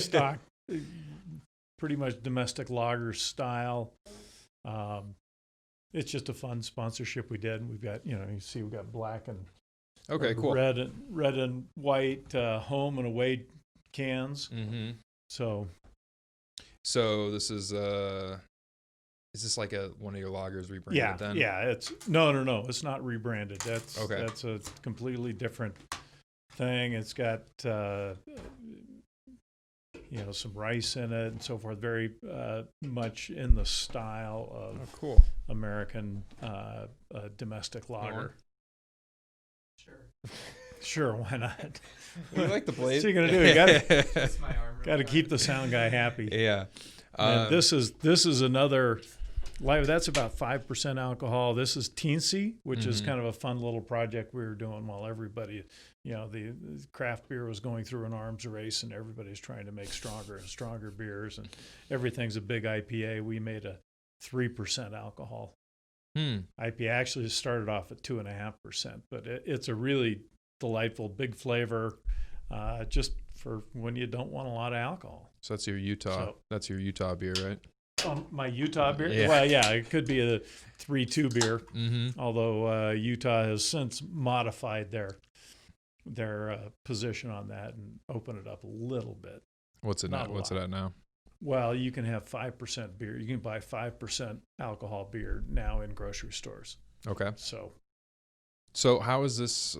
stock, pretty much domestic lager style. It's just a fun sponsorship we did. We've got, you see, we've got black and Cool. red and white home and away cans. Mm-hmm. So this is this like one of your lagers rebranded then? Yeah. It's no. It's not rebranded. That's a completely different thing. It's got some rice in it and so forth. Very much in the style of American domestic lager. Sure, why not? We like the blade. What's he gonna do? You got to keep the sound guy happy. Yeah. And this is another. That's about 5% alcohol. This is Teensy, which is kind of a fun little project we were doing while everybody, the craft beer was going through an arms race and everybody's trying to make stronger and stronger beers and everything's a big IPA. We made a 3% alcohol. IPA actually started off at 2.5%, but it's a really delightful, big flavor, just for when you don't want a lot of alcohol. So that's your Utah. That's your Utah beer, right? My Utah beer? Yeah. Well, yeah, it could be a 3-2 beer. Mm-hmm. Although Utah has since modified their position on that and opened it up a little bit. What's it now? What's it at now? Well, you can have 5% beer. You can buy 5% alcohol beer now in grocery stores. Okay. So how is this?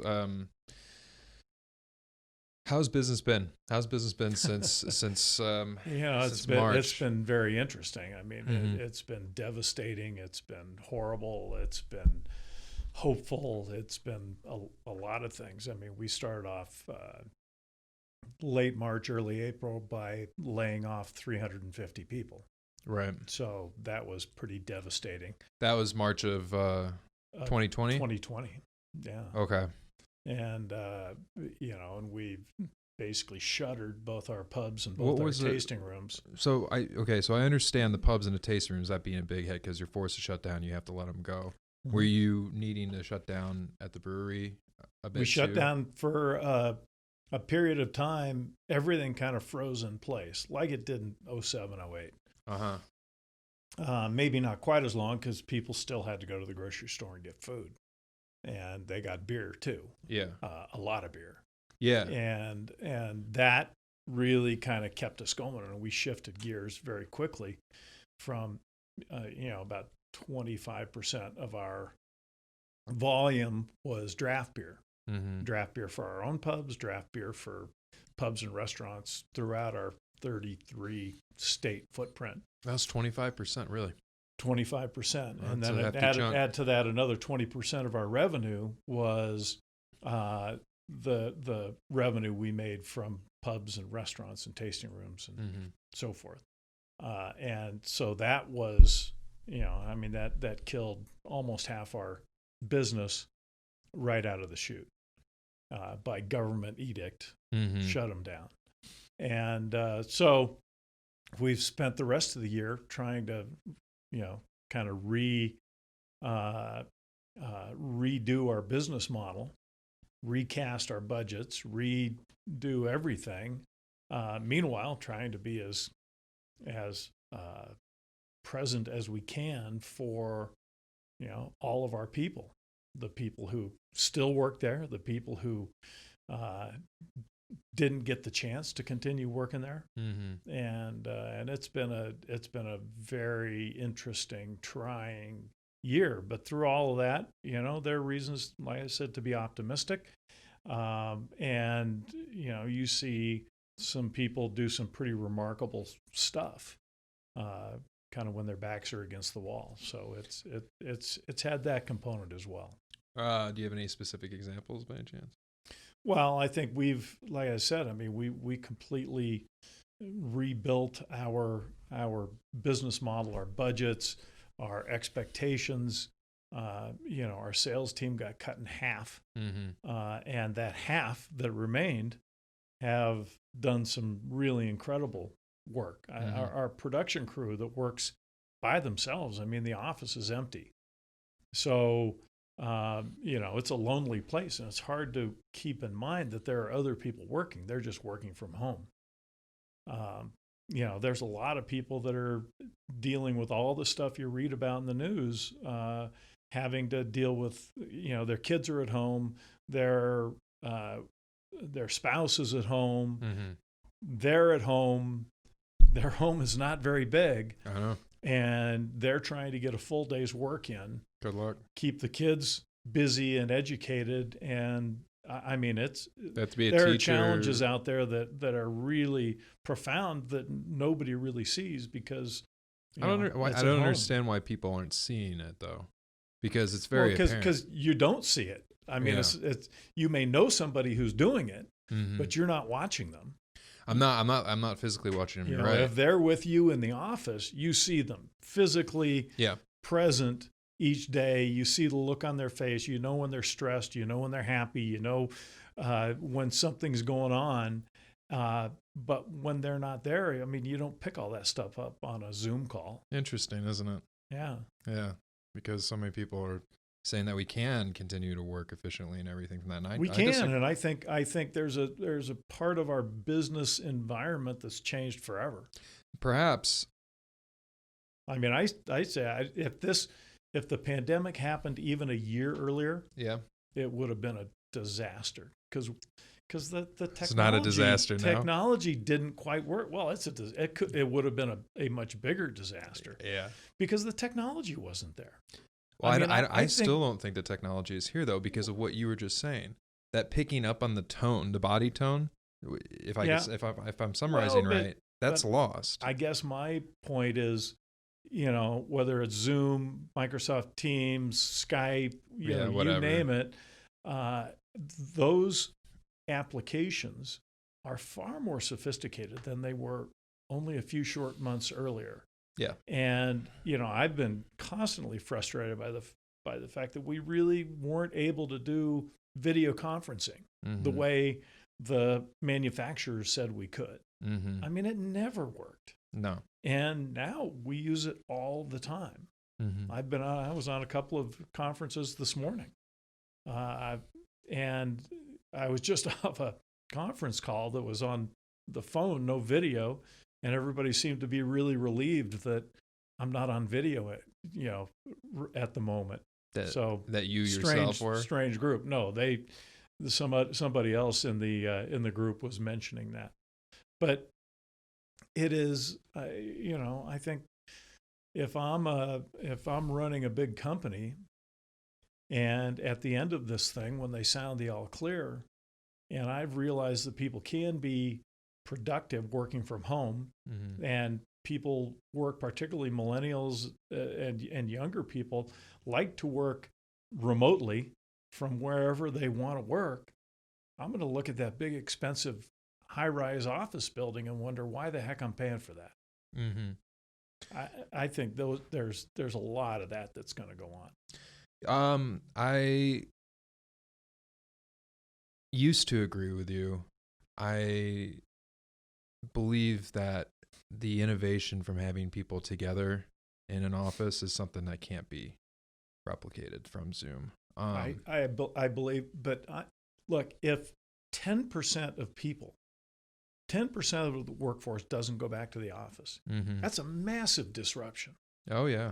How's business been? How's business been since March? It's been very interesting. I mean, it's been devastating. It's been horrible. It's been hopeful. It's been a lot of things. I mean, we started off late March, early April by laying off 350 people. Right. So that was pretty devastating. That was March of 2020? 2020, yeah. Okay. And, and we basically shuttered both our pubs and both our tasting rooms. So I understand the pubs and the tasting rooms, that being a big hit because you're forced to shut down. You have to let them go. Mm-hmm. Were you needing to shut down at the brewery a bit? We shut down for a period of time. Everything kind of froze in place like it did in 2007, 2008. Uh-huh. Maybe not quite as long because people still had to go to the grocery store and get food. And they got beer too. Yeah. A lot of beer. Yeah. And that really kind of kept us going. And we shifted gears very quickly from, about 25% of our volume was draft beer. Mm-hmm. Draft beer for our own pubs, draft beer for pubs and restaurants throughout our 33 state footprint. That's 25%, really. 25%, and then add to that another 20% of our revenue was the revenue we made from pubs and restaurants and tasting rooms and so forth. And so that was, that killed almost half our business right out of the chute by government edict, shut them down. And so we've spent the rest of the year trying to kind of redo our business model, recast our budgets, redo everything. Meanwhile, trying to be as present as we can for, all of our people, the people who still work there, the people who didn't get the chance to continue working there. Mm-hmm. And it's been a very interesting, trying year, but through all of that, there are reasons, like I said, to be optimistic. And you see some people do some pretty remarkable stuff, kind of when their backs are against the wall. So it's had that component as well. Do you have any specific examples by any chance? Well, I think like I said, we completely rebuilt our business model, our budgets, our expectations. Our sales team got cut in half, and that half that remained have done some really incredible work. Our production crew that works by themselves, the office is empty. So, it's a lonely place, and it's hard to keep in mind that there are other people working. They're just working from home. There's a lot of people that are dealing with all the stuff you read about in the news, having to deal with, their kids are at home, their spouse is at home, they're at home, their home is not very big, I know. and they're trying to get a full day's work in. Good luck. Keep the kids busy and educated, and I mean, there are challenges out there that are really profound that nobody really sees because I don't understand why people aren't seeing it though, because it's very apparent. Because you don't see it. I mean, it's you may know somebody who's doing it, but you're not watching them. I'm not physically watching them. You're right. If they're with you in the office, you see them physically present each day. You see the look on their face. You know when they're stressed. You know when they're happy. You know when something's going on. But when they're not there, I mean, you don't pick all that stuff up on a Zoom call. Interesting, isn't it? Yeah. Yeah, because so many people are saying that we can continue to work efficiently and everything from that night. We can, and I think there's a part of our business environment that's changed forever. Perhaps. I mean, I say if the pandemic happened even a year earlier, it would have been a disaster because the technology, it's not a disaster now. Technology didn't quite work. Well, it would have been a much bigger disaster. Yeah, because the technology wasn't there. Well, I still don't think the technology is here though, because of what you were just saying. That picking up on the tone, the body tone. If I'm summarizing right, that's lost. I guess my point is, whether it's Zoom, Microsoft Teams, Skype, you name it, those applications are far more sophisticated than they were only a few short months earlier. Yeah. And, I've been constantly frustrated by the fact that we really weren't able to do video conferencing the way the manufacturers said we could. I mean, it never worked. No. And now we use it all the time. I was on a couple of conferences this morning. And I was just off a conference call that was on the phone, no video. And everybody seemed to be really relieved that I'm not on video at the moment. That you yourself were? Strange group. No, somebody else in the group was mentioning that. But it is, I think if I'm running a big company, and at the end of this thing, when they sound the all clear, and I've realized that people can be productive working from home, and people work, particularly millennials and younger people, like to work remotely from wherever they want to work. I'm going to look at that big, expensive, high-rise office building and wonder why the heck I'm paying for that. I think there's a lot of that's going to go on. I used to agree with you. I believe that the innovation from having people together in an office is something that can't be replicated from Zoom. I believe, but look, if 10% of people, 10% of the workforce doesn't go back to the office, that's a massive disruption. Oh, yeah.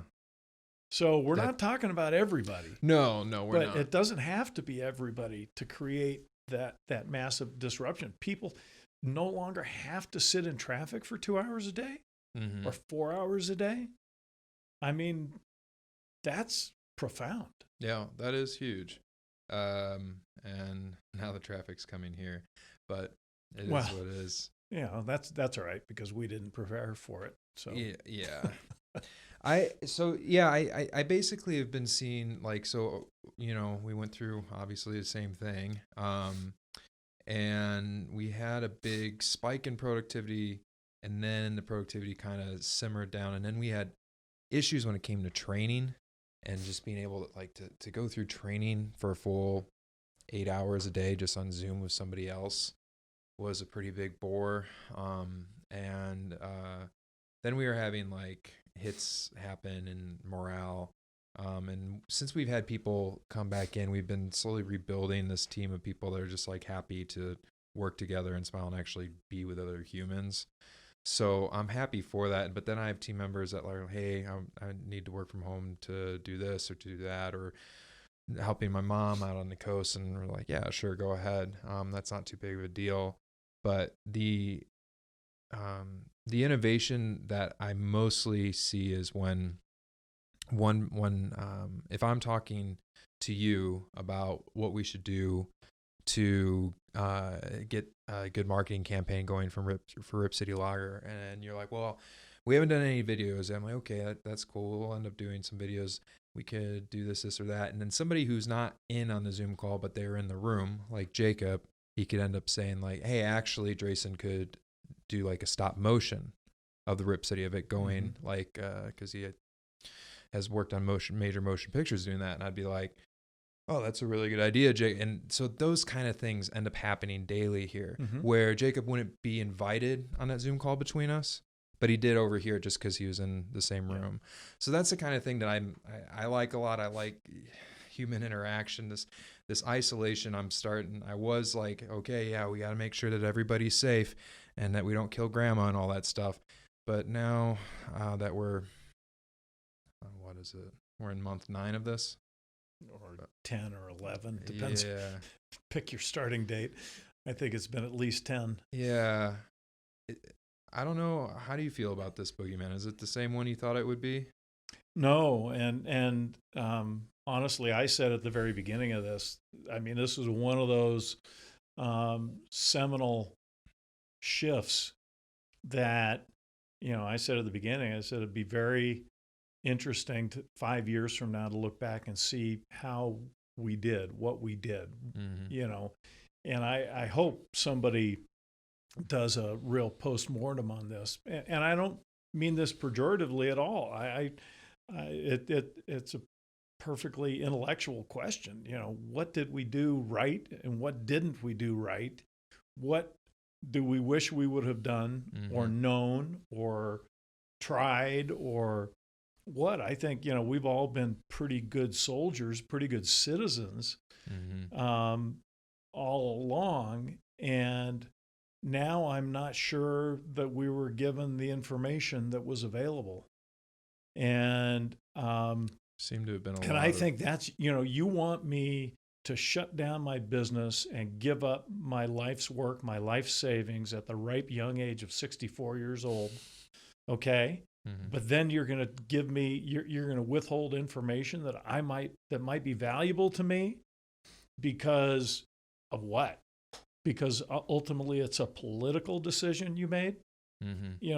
So we're not talking about everybody. No, we're not. But it doesn't have to be everybody to create that massive disruption. People no longer have to sit in traffic for 2 hours a day or 4 hours a day. I mean, that's profound. Yeah, that is huge. And now the traffic's coming here, but it is what it is. Yeah, that's all right because we didn't prepare for it. So yeah. I basically have been seeing we went through obviously the same thing. And we had a big spike in productivity, and then the productivity kind of simmered down, and then we had issues when it came to training and just being able to go through training for a full 8 hours a day just on Zoom with somebody else was a pretty big bore. And then we were having hits happen and morale. And since we've had people come back in, we've been slowly rebuilding this team of people that are just happy to work together and smile and actually be with other humans. So I'm happy for that. But then I have team members that are like, hey, I need to work from home to do this or to do that, or helping my mom out on the coast. And we're like, yeah, sure, go ahead. That's not too big of a deal. But the innovation that I mostly see is when if I'm talking to you about what we should do to get a good marketing campaign going for Rip City Lager, and you're like, well, we haven't done any videos. I'm like, okay, that's cool. We'll end up doing some videos. We could do this or that. And then somebody who's not in on the Zoom call, but they're in the room, like Jacob, he could end up saying like, hey, actually, Drayson could do like a stop motion of the Rip City of it going, like, because he has worked on major motion pictures doing that. And I'd be like, oh, that's a really good idea, Jake. And so those kind of things end up happening daily here, where Jacob wouldn't be invited on that Zoom call between us, but he did over here just because he was in the same room. So that's the kind of thing that I like a lot. I like human interaction, this isolation. I was like, okay, yeah, we got to make sure that everybody's safe and that we don't kill grandma and all that stuff. But now that we're, what is it? We're in month 9 of this. Or 10 or 11, depends. Yeah. Pick your starting date. I think it's been at least 10. Yeah. I don't know. How do you feel about this, Boogeyman? Is it the same one you thought it would be? No. And honestly, I said at the very beginning of this, I mean, this was one of those seminal shifts that, I said at the beginning, I said it'd be very interesting to 5 years from now to look back and see how we did, what we did, and I hope somebody does a real postmortem on this. And I don't mean this pejoratively at all. It's a perfectly intellectual question. What did we do right and what didn't we do right? What do we wish we would have done or known or tried or what? I think, we've all been pretty good soldiers, pretty good citizens all along. And now I'm not sure that we were given the information that was available. And seemed to have been a lot. And I think that's, you want me to shut down my business and give up my life's work, my life savings at the ripe young age of 64 years old. Okay. But then you're going to give me, you're going to withhold information that might be valuable to me because of what? Because ultimately it's a political decision you made.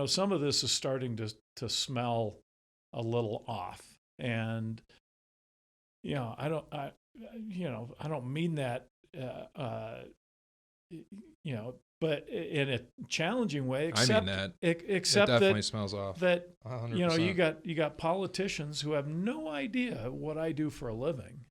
Some of this is starting to smell a little off, and I don't mean that but in a challenging way. Except, I mean that. Except it definitely that, smells off. That 100%. you got politicians who have no idea what I do for a living,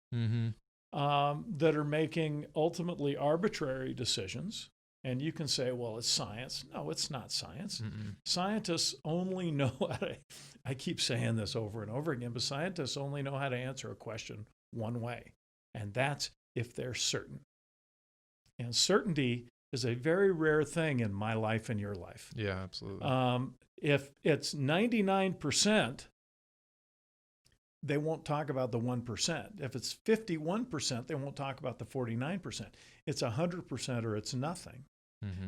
that are making ultimately arbitrary decisions. And you can say, well, it's science. No, it's not science. Scientists only know how to. I keep saying this over and over again, but scientists only know how to answer a question one way, and that's if they're certain. And certainty is a very rare thing in my life and your life. Yeah, absolutely. If it's 99%, they won't talk about the 1%. If it's 51%, they won't talk about the 49%. It's 100% or it's nothing.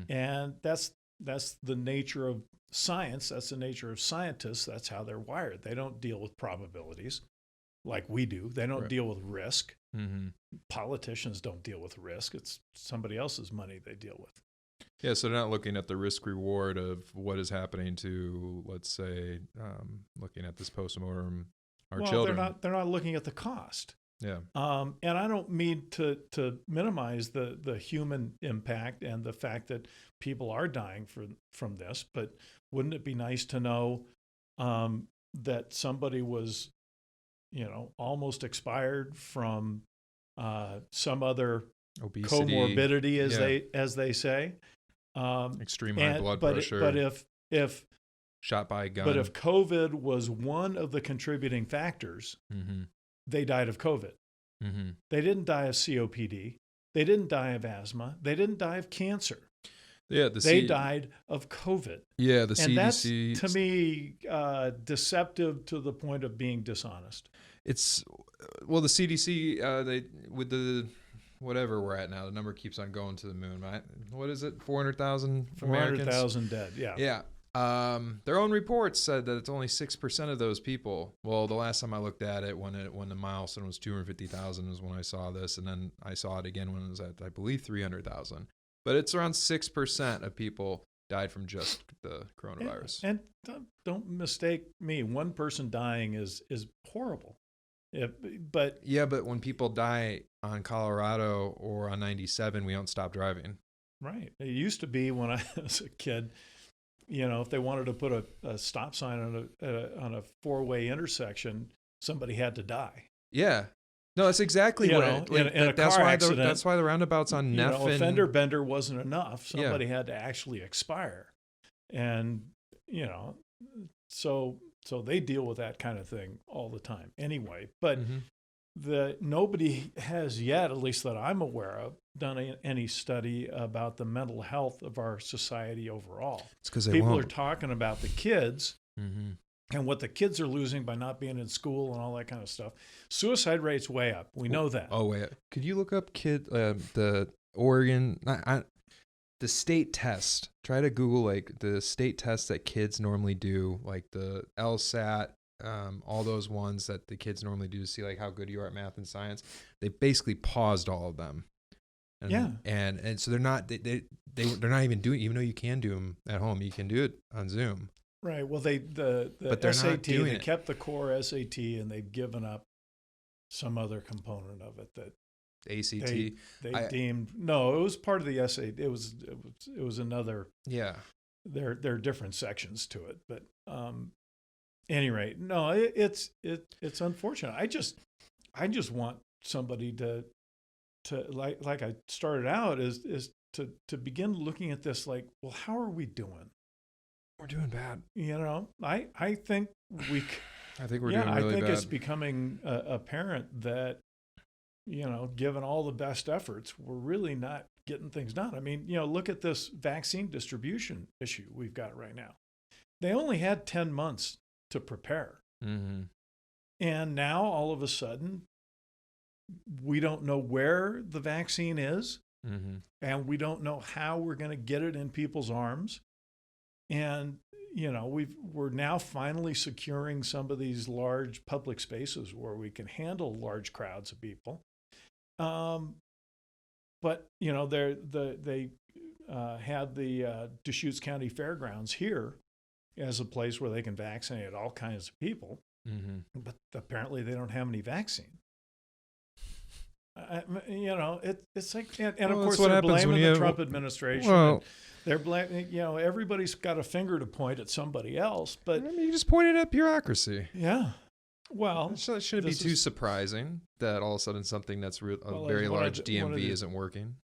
And that's the nature of science. That's the nature of scientists. That's how they're wired. They don't deal with probabilities like we do. They don't deal with risk. Politicians don't deal with risk. It's somebody else's money they deal with. Yeah, so they're not looking at the risk reward of what is happening to, let's say, looking at this postmortem, our children. They're not looking at the cost. Yeah. And I don't mean to minimize the human impact and the fact that people are dying from this, but wouldn't it be nice to know that somebody was, almost expired from some other obesity, comorbidity, as they say, extreme high blood pressure. But if shot by a gun, but if COVID was one of the contributing factors, they died of COVID. They didn't die of COPD. They didn't die of asthma. They didn't die of cancer. Yeah, they died of COVID. Yeah, the and CDC. That's, to me, deceptive to the point of being dishonest. It's the CDC. They with the whatever we're at now, the number keeps on going to the moon, right? What is it? 400,000 Americans. 400,000 dead. Yeah. Yeah. Their own reports said that it's only 6% of those people. Well, the last time I looked at it, when the milestone was 250,000, was when I saw this, and then I saw it again when it was at, I believe, 300,000. But it's around 6% of people died from just the coronavirus. And don't mistake me. One person dying is horrible. But when people die on Colorado or on 97, we don't stop driving. Right. It used to be when I was a kid. If they wanted to put a stop sign on a four-way intersection, somebody had to die. Yeah. No, that's exactly in a car accident. That's why the roundabouts on Neff a fender bender wasn't enough. Somebody had to actually expire, and so they deal with that kind of thing all the time anyway. But nobody has yet, at least that I'm aware of, done any study about the mental health of our society overall. It's because people are talking about the kids. And what the kids are losing by not being in school and all that kind of stuff. Suicide rate's way up. We know that. Oh, way up. Could you look up the Oregon, the state test? Try to Google like the state tests that kids normally do, like the LSAT, all those ones that the kids normally do to see like how good you are at math and science. They basically paused all of them. And so they're not even doing, even though you can do them at home, you can do it on Zoom. Right. Well, but they're SAT, they kept the core SAT, and they've given up some other component of it that ACT. They deemed no. It was part of the SAT. It was another. Yeah. There are different sections to it, but any rate, no. It's unfortunate. I just want somebody to like I started out is to begin looking at this like, well, how are we doing? We're doing bad. I think we're doing really bad. I think it's becoming apparent that, given all the best efforts, we're really not getting things done. I mean, look at this vaccine distribution issue we've got right now. They only had 10 months to prepare. And now all of a sudden, we don't know where the vaccine is, and we don't know how we're going to get it in people's arms. And, we're now finally securing some of these large public spaces where we can handle large crowds of people. But, they had the Deschutes County Fairgrounds here as a place where they can vaccinate all kinds of people. But apparently they don't have any vaccine. It's like, and of course they're blaming the Trump administration. Well, they're blaming, everybody's got a finger to point at somebody else, but you just pointed at bureaucracy. Yeah. Well, it shouldn't be too surprising that all of a sudden something that's a very large DMV isn't working.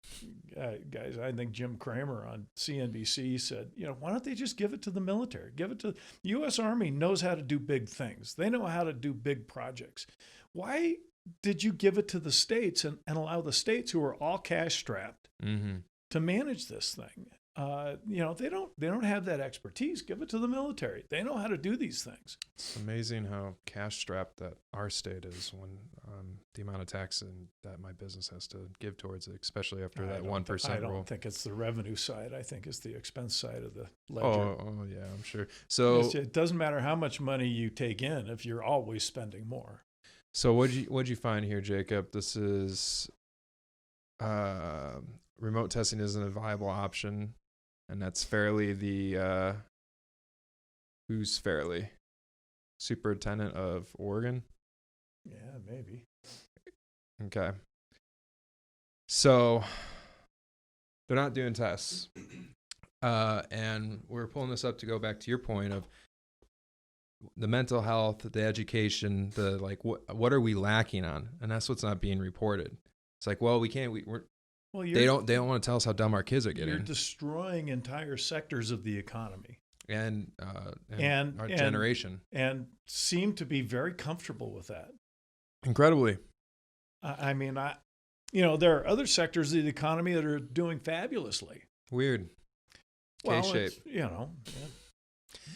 Guys, I think Jim Cramer on CNBC said, why don't they just give it to the military? Give it to the U.S. Army knows how to do big things. They know how to do big projects. Why did you give it to the states and allow the states, who are all cash strapped, to manage this thing? They don't have that expertise. Give it to the military. They know how to do these things. It's amazing how cash strapped that our state is when the amount of tax that my business has to give towards it, especially after that 1% rule. I don't think it's the revenue side. I think it's the expense side of the ledger. Oh yeah, I'm sure. So it doesn't matter how much money you take in if you're always spending more. So what'd you find here, Jacob? This is remote testing isn't a viable option, and that's Fairley who's Fairley? Superintendent of Oregon? Yeah, maybe. Okay. So they're not doing tests. And we're pulling this up to go back to your point of the mental health, the education, the like, what are we lacking on? And that's what's not being reported. It's like, well, we can't. They don't want to tell us how dumb our kids are getting. You're destroying entire sectors of the economy and our generation, and seem to be very comfortable with that. Incredibly. I mean, there are other sectors of the economy that are doing fabulously. Weird. Well, K-shape. Yeah,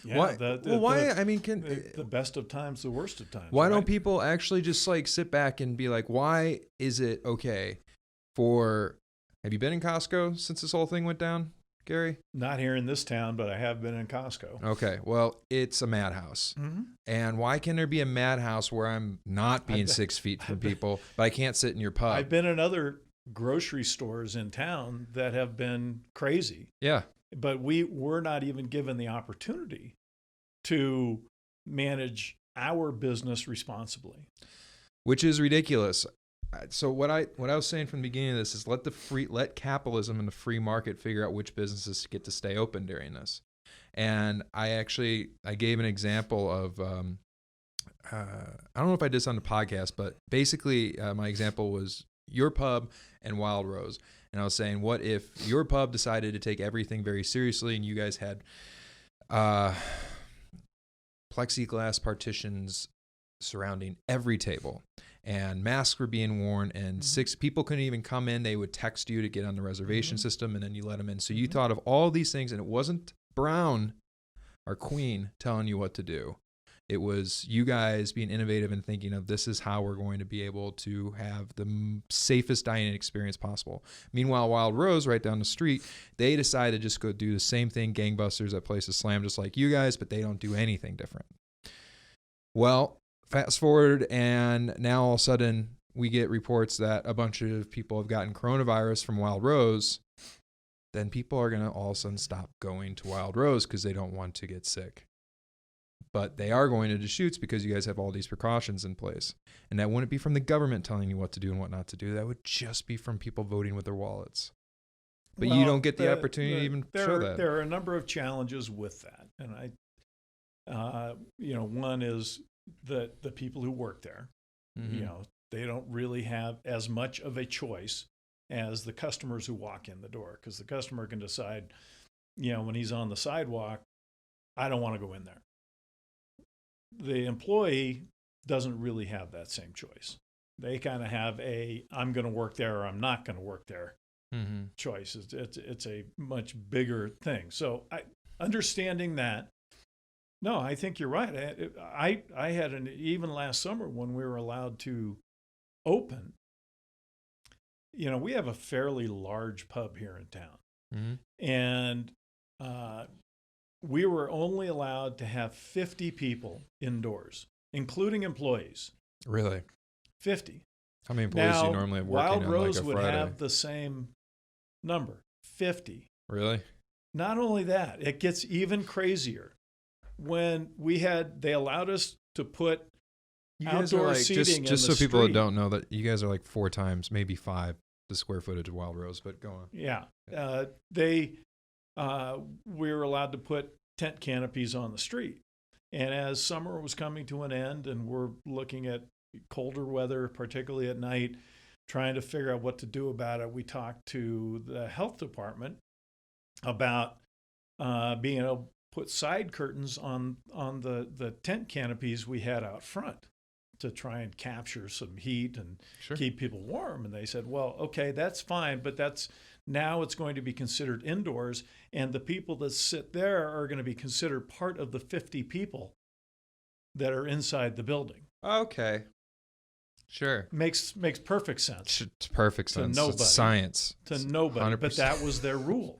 Why? Why? I mean, the best of times, the worst of times. Why right? don't people actually just like sit back and be like, why is it okay for? Have you been in Costco since this whole thing went down, Gary? Not here in this town, but I have been in Costco. Okay, well, it's a madhouse. Mm-hmm. And why can there be a madhouse where I'm not being 6 feet from people, but I can't sit in your pub? I've been in other grocery stores in town that have been crazy. Yeah. But we were not even given the opportunity to manage our business responsibly, which is ridiculous. So what I was saying from the beginning of this is let capitalism and the free market figure out which businesses get to stay open during this. And I gave an example of I don't know if I did this on the podcast, but basically my example was your pub and Wild Rose. And I was saying, what if your pub decided to take everything very seriously and you guys had plexiglass partitions surrounding every table and masks were being worn and 6 people couldn't even come in. They would text you to get on the reservation system and then you let them in. So you thought of all these things and it wasn't Brown, our queen, telling you what to do. It was you guys being innovative and thinking of this is how we're going to be able to have the safest dining experience possible. Meanwhile, Wild Rose, right down the street, they decided to just go do the same thing, gangbusters at Places Slam, just like you guys, but they don't do anything different. Well, fast forward, and now all of a sudden we get reports that a bunch of people have gotten coronavirus from Wild Rose. Then people are going to all of a sudden stop going to Wild Rose because they don't want to get sick. But they are going to Deschutes because you guys have all these precautions in place. And that wouldn't be from the government telling you what to do and what not to do. That would just be from people voting with their wallets. But you don't get the opportunity to even show that. There are a number of challenges with that. And one is the people who work there. Mm-hmm. They don't really have as much of a choice as the customers who walk in the door. Because the customer can decide, when he's on the sidewalk, I don't want to go in there. The employee doesn't really have that same choice. They kind of have I'm going to work there or I'm not going to work there choice. It's a much bigger thing. So understanding that, no, I think you're right. I had even last summer when we were allowed to open, we have a fairly large pub here in town. And we were only allowed to have 50 people indoors, including employees. Really? 50. How many employees do you normally have working Wild on Rose like a would Friday? have the same number, 50. Really? Not only that, it gets even crazier. When they allowed us to put outdoor seating just in the so people street. don't know that you guys are like 4 times, maybe 5 the square footage of Wild Rose, but go on. Yeah. We were allowed to put tent canopies on the street. And as summer was coming to an end and we're looking at colder weather, particularly at night, trying to figure out what to do about it, we talked to the health department about being able to put side curtains on the tent canopies we had out front to try and capture some heat and keep people warm. And they said, well, okay, that's fine, but now it's going to be considered indoors, and the people that sit there are going to be considered part of the 50 people that are inside the building. Okay. Sure. Makes perfect sense. It's perfect sense. Nobody, it's science. To nobody. 100%. But that was their rule.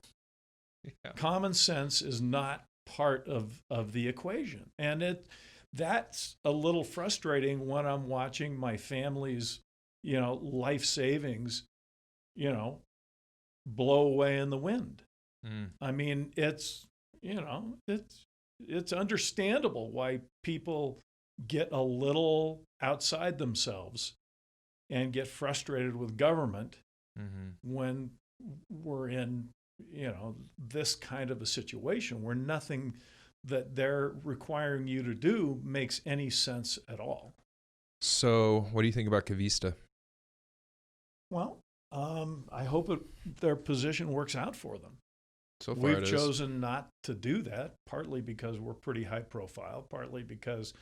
Yeah. Common sense is not part of the equation. And that's a little frustrating when I'm watching my family's, life savings, blow away in the wind. I mean, it's understandable why people get a little outside themselves and get frustrated with government when we're in, this kind of a situation where nothing that they're requiring you to do makes any sense at all. So what do you think about Cavista? Well, I hope their position works out for them. So far We've chosen not to do that, partly because we're pretty high profile, partly because,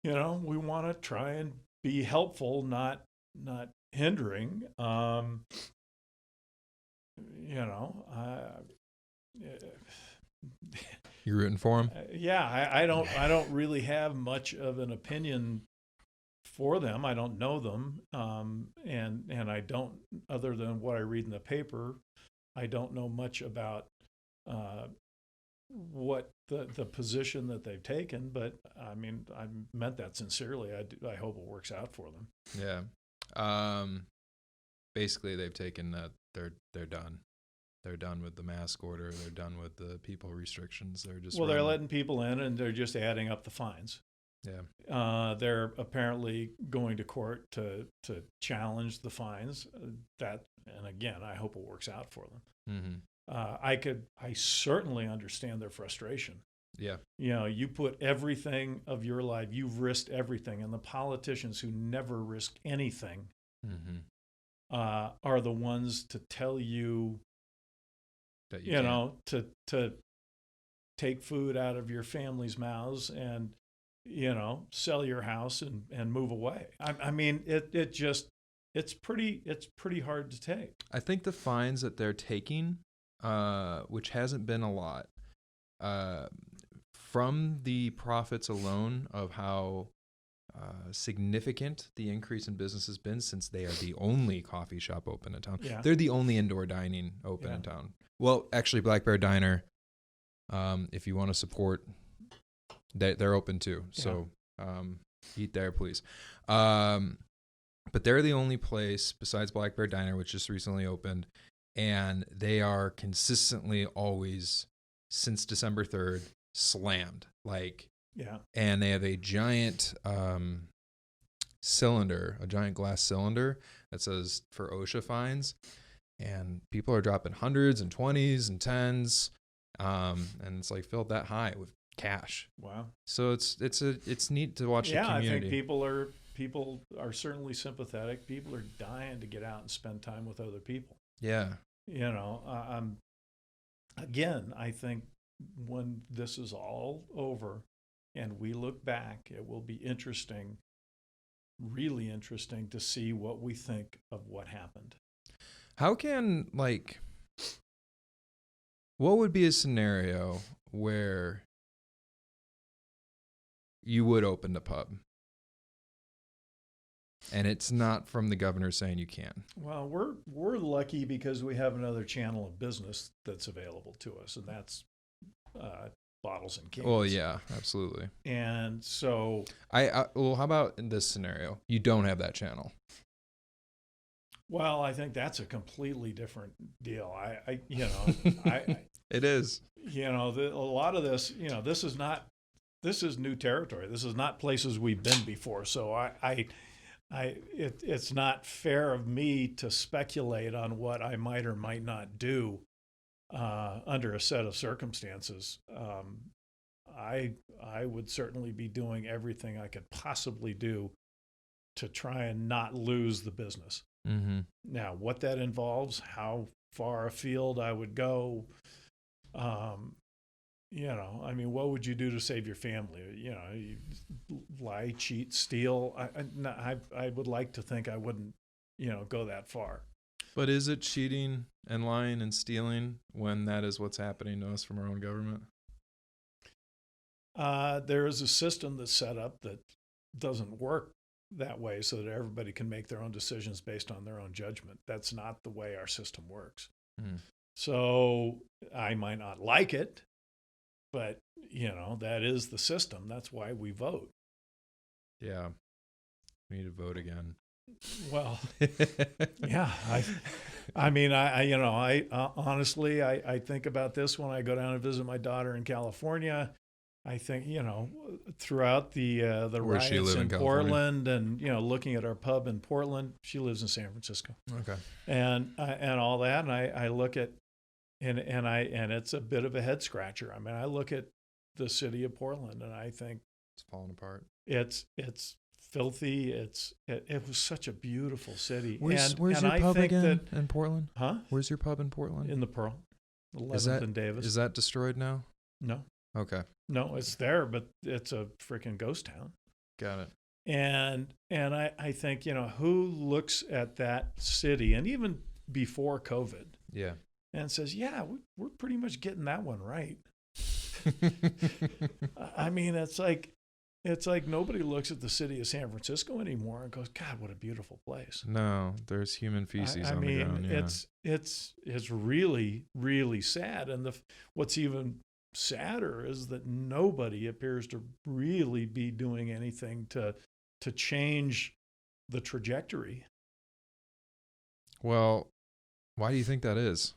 we want to try and be helpful, not hindering. You know, You rooting for him? yeah, I don't really have much of an opinion for them. I don't know them, and I don't, other than what I read in the paper, I don't know much about what the position that they've taken. But I mean, I meant that sincerely. I hope it works out for them. Yeah. Basically, they've taken that they're done. They're done with the mask order. They're done with the people restrictions. They're just they're letting people in, and they're just adding up the fines. Yeah. They're apparently going to court to challenge the fines. And again, I hope it works out for them. Mm-hmm. I certainly understand their frustration. Yeah. You know, you put everything of your life, you've risked everything, and the politicians who never risk anything are the ones to tell you, that you know, to take food out of your family's mouths and, you know, sell your house and move away. I mean, it's pretty hard to take. I think the fines that they're taking, which hasn't been a lot, from the profits alone of how significant the increase in business has been since they are the only coffee shop open in town. Yeah. They're the only indoor dining open in town. Well, actually, Black Bear Diner, if you want to support, they're open too. So eat there, please. But they're the only place besides Black Bear Diner, which just recently opened, and they are consistently always, since December 3rd, slammed. And they have a giant cylinder, a giant glass cylinder that says for OSHA fines, and people are dropping hundreds and 20s and 10s, and it's like filled that high with cash. Wow. So it's neat to watch the community. I think people are certainly sympathetic. People are dying to get out and spend time with other people. Yeah. You know, again, I think when this is all over and we look back, it will be interesting, really interesting to see what we think of what happened. How can, what would be a scenario where you would open the pub and it's not from the governor saying you can? Well, we're lucky because we have another channel of business that's available to us, and that's bottles and cans. Well, yeah, absolutely. And so, well, how about in this scenario? You don't have that channel. Well, I think that's a completely different deal. It is. You know, a lot of this, you know, this is new territory. This is not places we've been before. So it's not fair of me to speculate on what I might or might not do under a set of circumstances. I would certainly be doing everything I could possibly do to try and not lose the business. Mm-hmm. Now, what that involves, how far afield I would go, you know, I mean, what would you do to save your family? You know, you lie, cheat, steal. I would like to think I wouldn't, you know, go that far. But is it cheating and lying and stealing when that is what's happening to us from our own government? There is a system that's set up that doesn't work that way so that everybody can make their own decisions based on their own judgment. That's not the way our system works. Mm. So I might not like it, but, you know, that is the system. That's why we vote. Yeah. We need to vote again. Well, yeah. I mean, you know, honestly, I think about this when I go down and visit my daughter in California. I think, you know, throughout the riots in Portland, and, you know, looking at our pub in Portland, she lives in San Francisco. Okay. And all that, and I look at, and it's a bit of a head scratcher. I mean, I look at the city of Portland and I think it's falling apart. It's filthy. It was such a beautiful city. Where's your pub again in Portland? Huh? Where's your pub in Portland? In the Pearl, 11th and Davis. Is that destroyed now? No. Okay. No, it's there, but it's a freaking ghost town. Got it. And I think, who looks at that city, and even before COVID, Yeah. and says, yeah, we're pretty much getting that one right. I mean, it's like nobody looks at the city of San Francisco anymore and goes, God, what a beautiful place. No, there's human feces on the ground. Yeah. It's really, really sad. And what's even sadder is that nobody appears to really be doing anything to change the trajectory. Well, why do you think that is?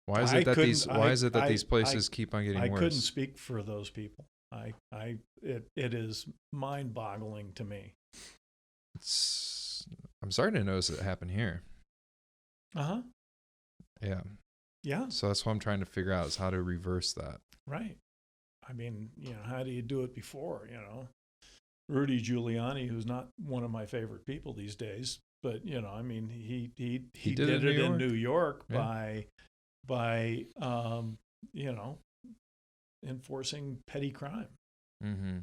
Why is it that these places keep on getting worse? I couldn't speak for those people. It is mind-boggling to me. I'm starting to notice it happen here. Uh-huh. Yeah. Yeah. So that's what I'm trying to figure out, is how to reverse that. Right. I mean, how do you do it before, Rudy Giuliani, who's not one of my favorite people these days, but I mean, he did it in New York by enforcing petty crime. Mm-hmm.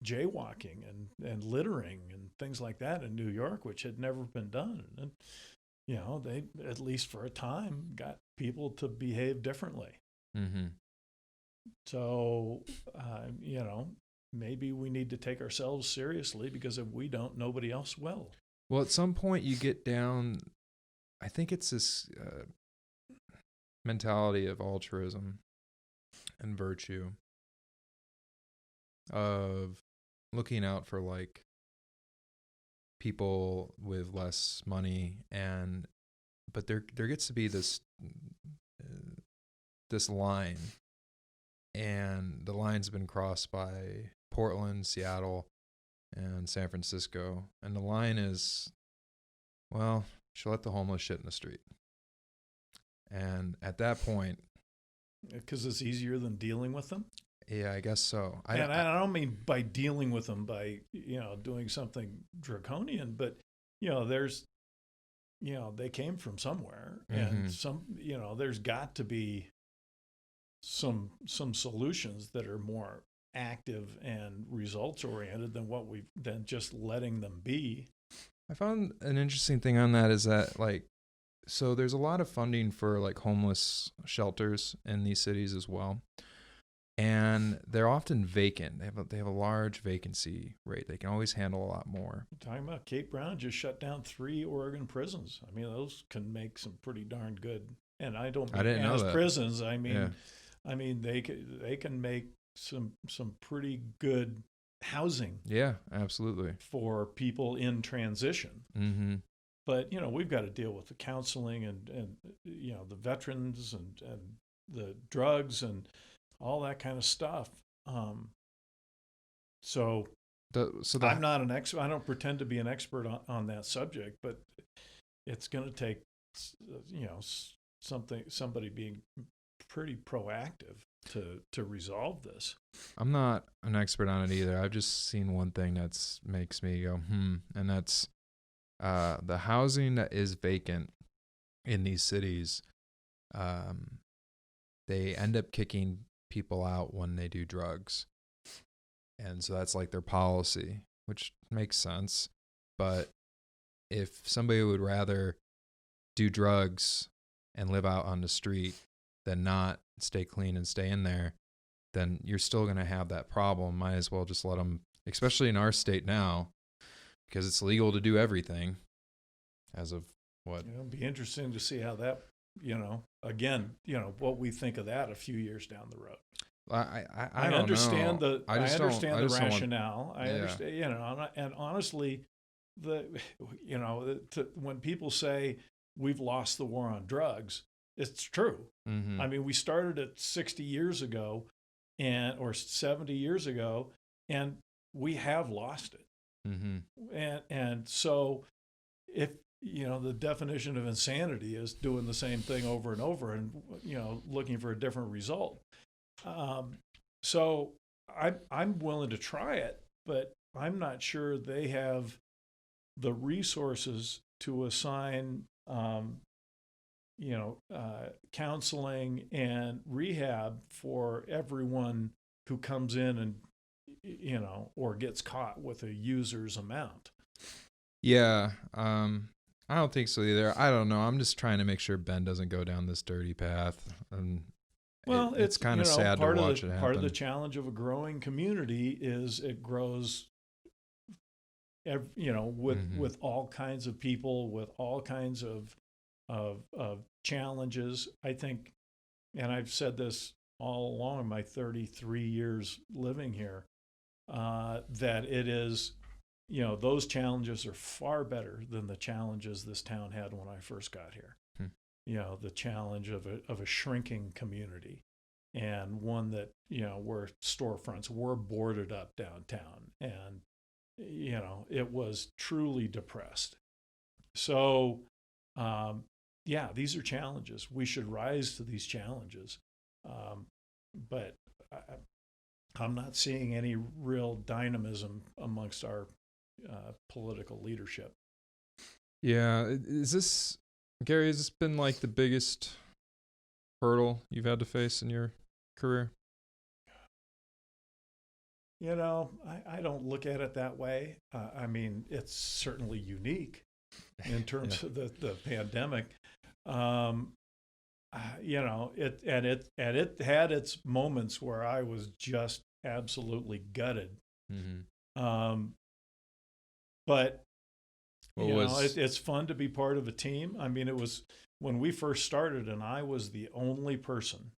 Jaywalking and littering and things like that in New York, which had never been done. And they, at least for a time, got people to behave differently. Mm-hmm. So maybe we need to take ourselves seriously, because if we don't, nobody else will. Well, at some point you get down, I think it's this mentality of altruism and virtue, of looking out for like people with less money, but there gets to be this line, and the line's been crossed by Portland, Seattle, and San Francisco, and the line is, well, she'll let the homeless shit in the street. And at that point, because it's easier than dealing with them. Yeah, I guess so. I don't mean by dealing with them by doing something draconian, but there's they came from somewhere, and there's got to be some solutions that are more active and results oriented than just letting them be. I found an interesting thing on that is that, like, so there's a lot of funding for like homeless shelters in these cities as well. And they're often vacant. They have a large vacancy rate. They can always handle a lot more. You're talking about Kate Brown just shut down 3 Oregon prisons. I mean, those can make some pretty darn good. And I didn't know that. Prisons. I mean, they can make some pretty good housing. Yeah, absolutely. For people in transition. Mm-hmm. But we've got to deal with the counseling and the veterans and the drugs and all that kind of stuff. So I'm not an expert. I don't pretend to be an expert on that subject, but it's going to take, somebody being pretty proactive to resolve this. I'm not an expert on it either. I've just seen one thing that makes me go, and that's the housing that is vacant in these cities. They end up kicking people out when they do drugs. And so that's like their policy, which makes sense. But if somebody would rather do drugs and live out on the street than not stay clean and stay in there, then you're still going to have that problem. Might as well just let them, especially in our state now, because it's legal to do everything as of what? It'll be interesting to see how that, again, what we think of that a few years down the road. I understand the rationale. I understand, and honestly, when people say we've lost the war on drugs, it's true. Mm-hmm. I mean, we started it 60 years ago, or 70 years ago, and we have lost it. Mm-hmm. And so, if the definition of insanity is doing the same thing over and over, and looking for a different result. So I'm willing to try it, but I'm not sure they have the resources to assign, counseling and rehab for everyone who comes in and or gets caught with a user's amount. Yeah. I don't think so either. I don't know. I'm just trying to make sure Ben doesn't go down this dirty path. And well, it's kind of sad to watch it happen. Part of the challenge of a growing community is it grows, with all kinds of people, with all kinds of challenges. I think, and I've said this all along my 33 years living here, that it is, those challenges are far better than the challenges this town had when I first got here. The challenge of a shrinking community, and one that, where storefronts were boarded up downtown, and, it was truly depressed. So, these are challenges. We should rise to these challenges. But I'm not seeing any real dynamism amongst our political leadership. Yeah. Gary, has this been like the biggest hurdle you've had to face in your career? I don't look at it that way. I mean, it's certainly unique in terms of the pandemic. It had its moments where I was just absolutely gutted. Mm-hmm. But it's fun to be part of a team. I mean, it was when we first started, and I was the only person,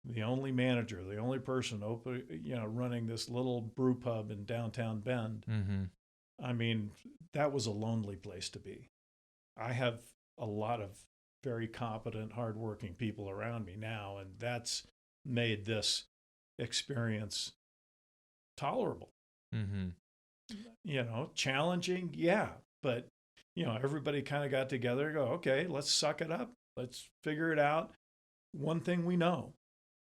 the only manager, the only person running this little brew pub in downtown Bend. Mm-hmm. I mean, that was a lonely place to be. I have a lot of very competent, hardworking people around me now, and that's made this experience tolerable. Mm-hmm. Challenging, yeah, but everybody kind of got together and go, okay, let's suck it up. Let's figure it out. One thing we know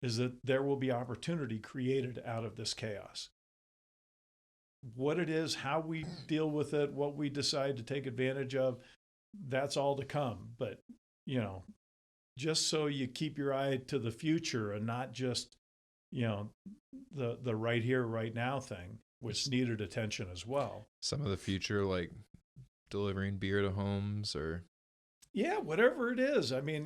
is that there will be opportunity created out of this chaos. What it is, how we deal with it, what we decide to take advantage of, that's all to come. But, just so you keep your eye to the future and not just, the right here, right now thing, which needed attention as well. Some of the future, like delivering beer to homes, or yeah, whatever it is. I mean,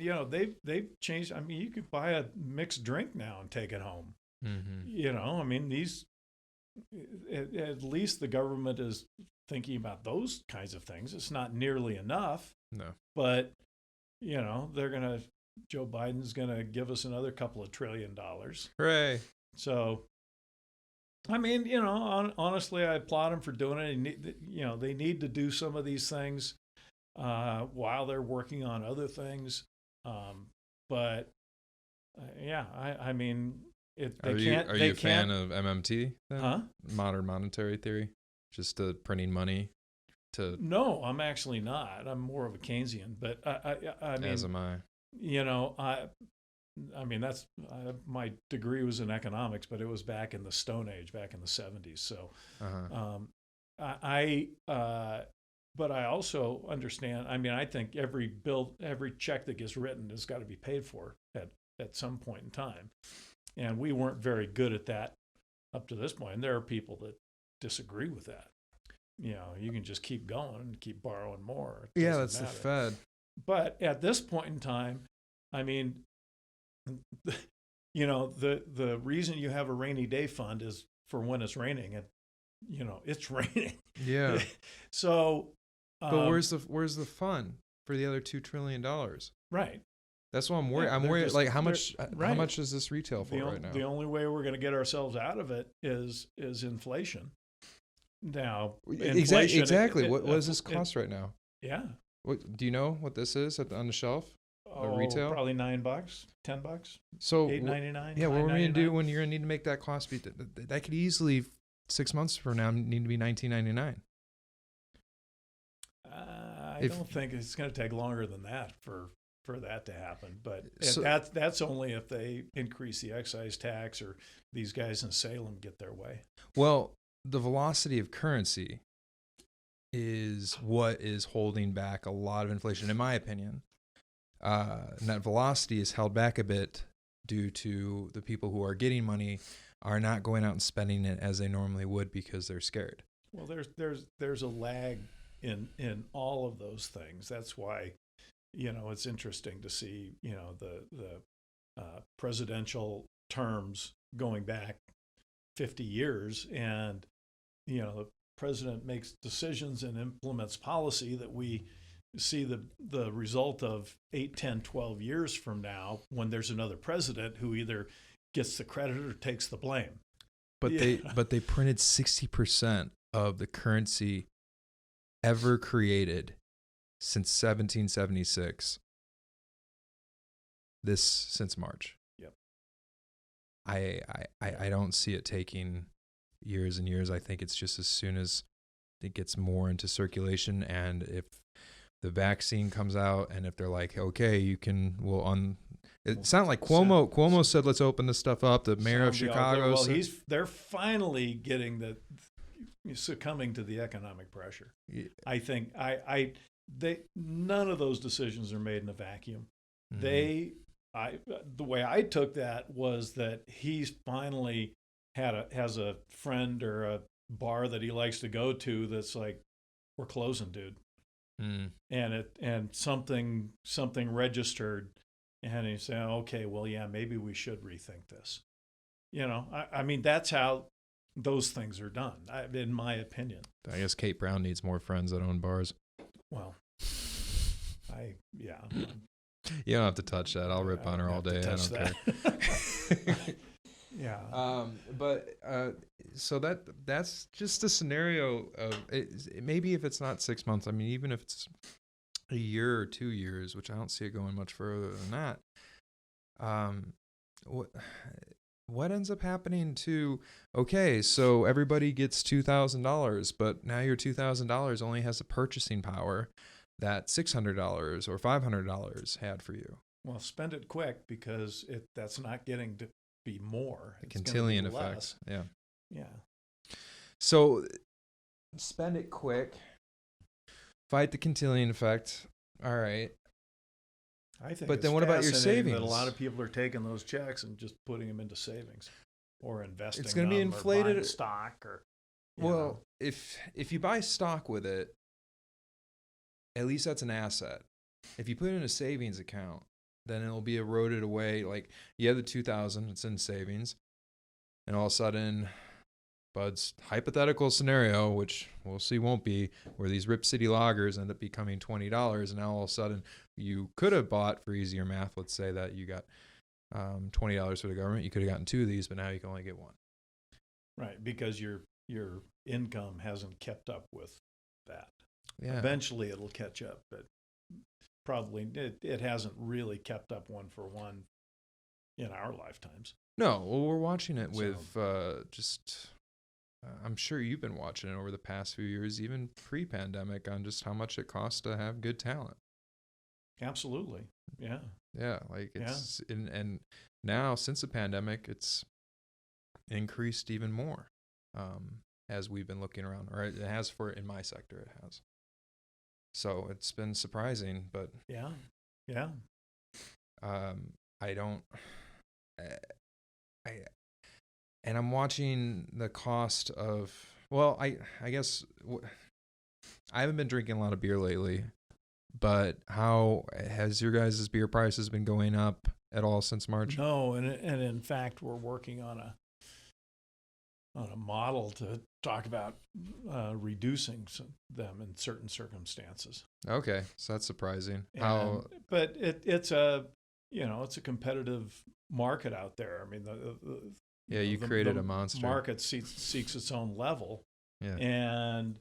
they've changed. I mean, you could buy a mixed drink now and take it home. Mm-hmm. I mean, at least the government is thinking about those kinds of things. It's not nearly enough. No, but Joe Biden's gonna give us another couple of $1 trillion. Hooray! So, I mean, honestly, I applaud them for doing it. They need to do some of these things while they're working on other things. I mean, Are you a fan of MMT then? Huh? Modern monetary theory, just printing money. No, I'm actually not. I'm more of a Keynesian, but I mean, as am I. I mean, that's my degree was in economics, but it was back in the Stone Age, back in the 70s. So, but I also understand. I mean, I think every check that gets written has got to be paid for at some point in time, and we weren't very good at that up to this point. And there are people that disagree with that. You can just keep going and keep borrowing more. Yeah, that's matter. The Fed. But at this point in time, I mean, the reason you have a rainy day fund is for when it's raining, and it's raining. Yeah. So, but where's the fun for the other $2 trillion? Right. That's what I'm worried. I'm worried. Like how much is this retail for right now? The only way we're going to get ourselves out of it is inflation. Now, inflation, exactly. What does this cost right now? Yeah. Do you know what this is on the shelf? Retail? Probably $9, $10. So $8.99. Yeah, what are we gonna do when you're gonna need to make that cost be? That could easily 6 months from now need to be $19.99. I don't think it's going to take longer than that for that to happen. But that's only if they increase the excise tax or these guys in Salem get their way. Well, the velocity of currency is what is holding back a lot of inflation, in my opinion. And that velocity is held back a bit due to the people who are getting money are not going out and spending it as they normally would because they're scared. Well, there's a lag in all of those things. That's why, it's interesting to see, the presidential terms going back 50 years, and the president makes decisions and implements policy that we see the result of 8, 10, 12 years from now, when there's another president who either gets the credit or takes the blame. But they printed 60% of the currency ever created since 1776. Since March. Yep. I don't see it taking years and years. I think it's just as soon as it gets more into circulation, and if the vaccine comes out, and if they're like, okay, it sounded like Cuomo said, let's open this stuff up. The mayor of Chicago. Well, they're finally succumbing to the economic pressure. Yeah. I think none of those decisions are made in a vacuum. Mm-hmm. The way I took that was that he's finally has a friend or a bar that he likes to go to that's like, we're closing, dude. Mm. And something registered, and he's saying, okay, well, yeah, maybe we should rethink this. I mean, that's how those things are done, in my opinion. I guess Kate Brown needs more friends that own bars. Well, yeah. You don't have to touch that. I'll rip on her all day. I don't care. Yeah. So that's just a scenario of it, maybe if it's not 6 months, I mean, even if it's a year or 2 years, which I don't see it going much further than that. What ends up happening to, okay, so everybody gets $2,000, but now your $2,000 only has the purchasing power that $600 or $500 had for you. Well, spend it quick, because that's not getting to be more. The Cantillon effect. Yeah. Yeah. So spend it quick. Fight the Cantillon effect. All right. I think. But then what about your savings? That a lot of people are taking those checks and just putting them into savings or investing. It's going to be inflated. Or buying stock or. Well, if you buy stock with it, at least that's an asset. If you put it in a savings account, then it'll be eroded away. Like, you have the $2,000, it's in savings, and all of a sudden, Bud's hypothetical scenario, which we'll see won't be, where these Rip City lagers end up becoming $20, and now all of a sudden you could have bought, for easier math, let's say that you got $20 for the government, you could have gotten 2 of these, but now you can only get 1. Right, because your income hasn't kept up with that. Yeah. Eventually it'll catch up, but probably it hasn't really kept up one for one in our lifetimes. No, well, we're watching it with I'm sure you've been watching it over the past few years, even pre-pandemic, on just how much it costs to have good talent. Absolutely. Yeah. Yeah. Like it's, and now since the pandemic, it's increased even more as we've been looking around, or it has in my sector, it has. So it's been surprising, but yeah. And I'm watching the cost of, well, I guess I haven't been drinking a lot of beer lately, but how has your guys' beer prices been going up at all since March? No, and in fact, we're working on a model to talk about reducing them in certain circumstances. Okay, so that's surprising. But it's a competitive market out there. I mean, you created a monster. Market seeks its own level. Yeah. And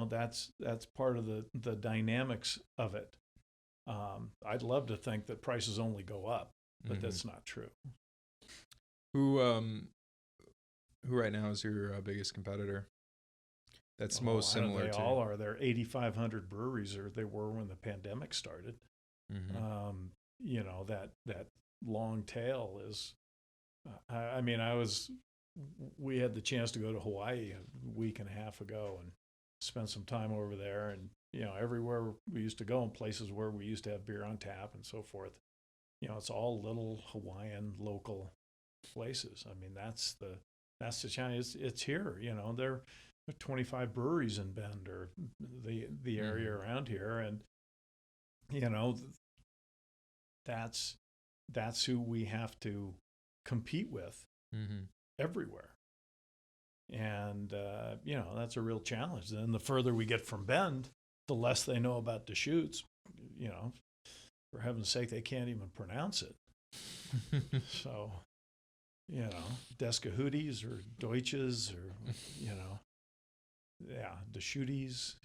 that's part of the dynamics of it. I'd love to think that prices only go up, but that's not true. Who right now is your biggest competitor? That's most similar to. They all are. There are 8,500 breweries, or they were when the pandemic started. Mm-hmm. That long tail is. We had the chance to go to Hawaii a week and a half ago and spend some time over there, and everywhere we used to go, in places where we used to have beer on tap and so forth, it's all little Hawaiian local places. I mean, that's the challenge. It's here. There are 25 breweries in Bend or the area around here, and that's who we have to compete with everywhere. And that's a real challenge. Then the further we get from Bend, the less they know about Deschutes. For heaven's sake, they can't even pronounce it. So, Deschutes or Deutsches or Deschutes.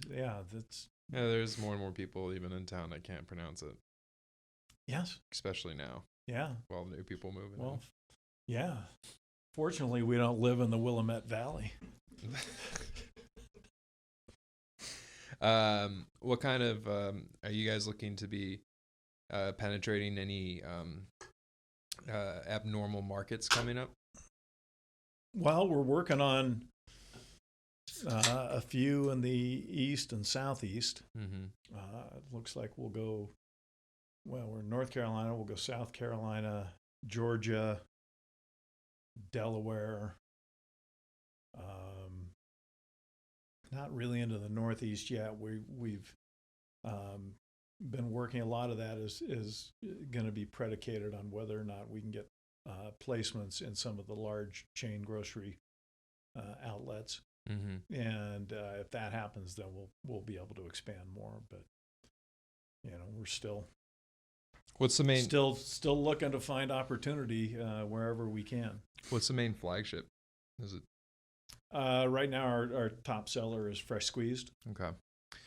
There's more and more people even in town that can't pronounce it. Yes, especially now. Yeah, well, new people moving. Well, yeah. Fortunately, we don't live in the Willamette Valley. What kind of are you guys looking to be penetrating any abnormal markets coming up? Well, we're working on a few in the east and southeast. It looks like we'll go, we're in North Carolina, we'll go South Carolina, Georgia, Delaware. Not really into the Northeast yet. We've been working. A lot of that is going to be predicated on whether or not we can get placements in some of the large chain grocery outlets. And if that happens, then we'll be able to expand more. But we're still still looking to find opportunity wherever we can. What's the main flagship? Is it right now our top seller is Fresh Squeezed. Okay.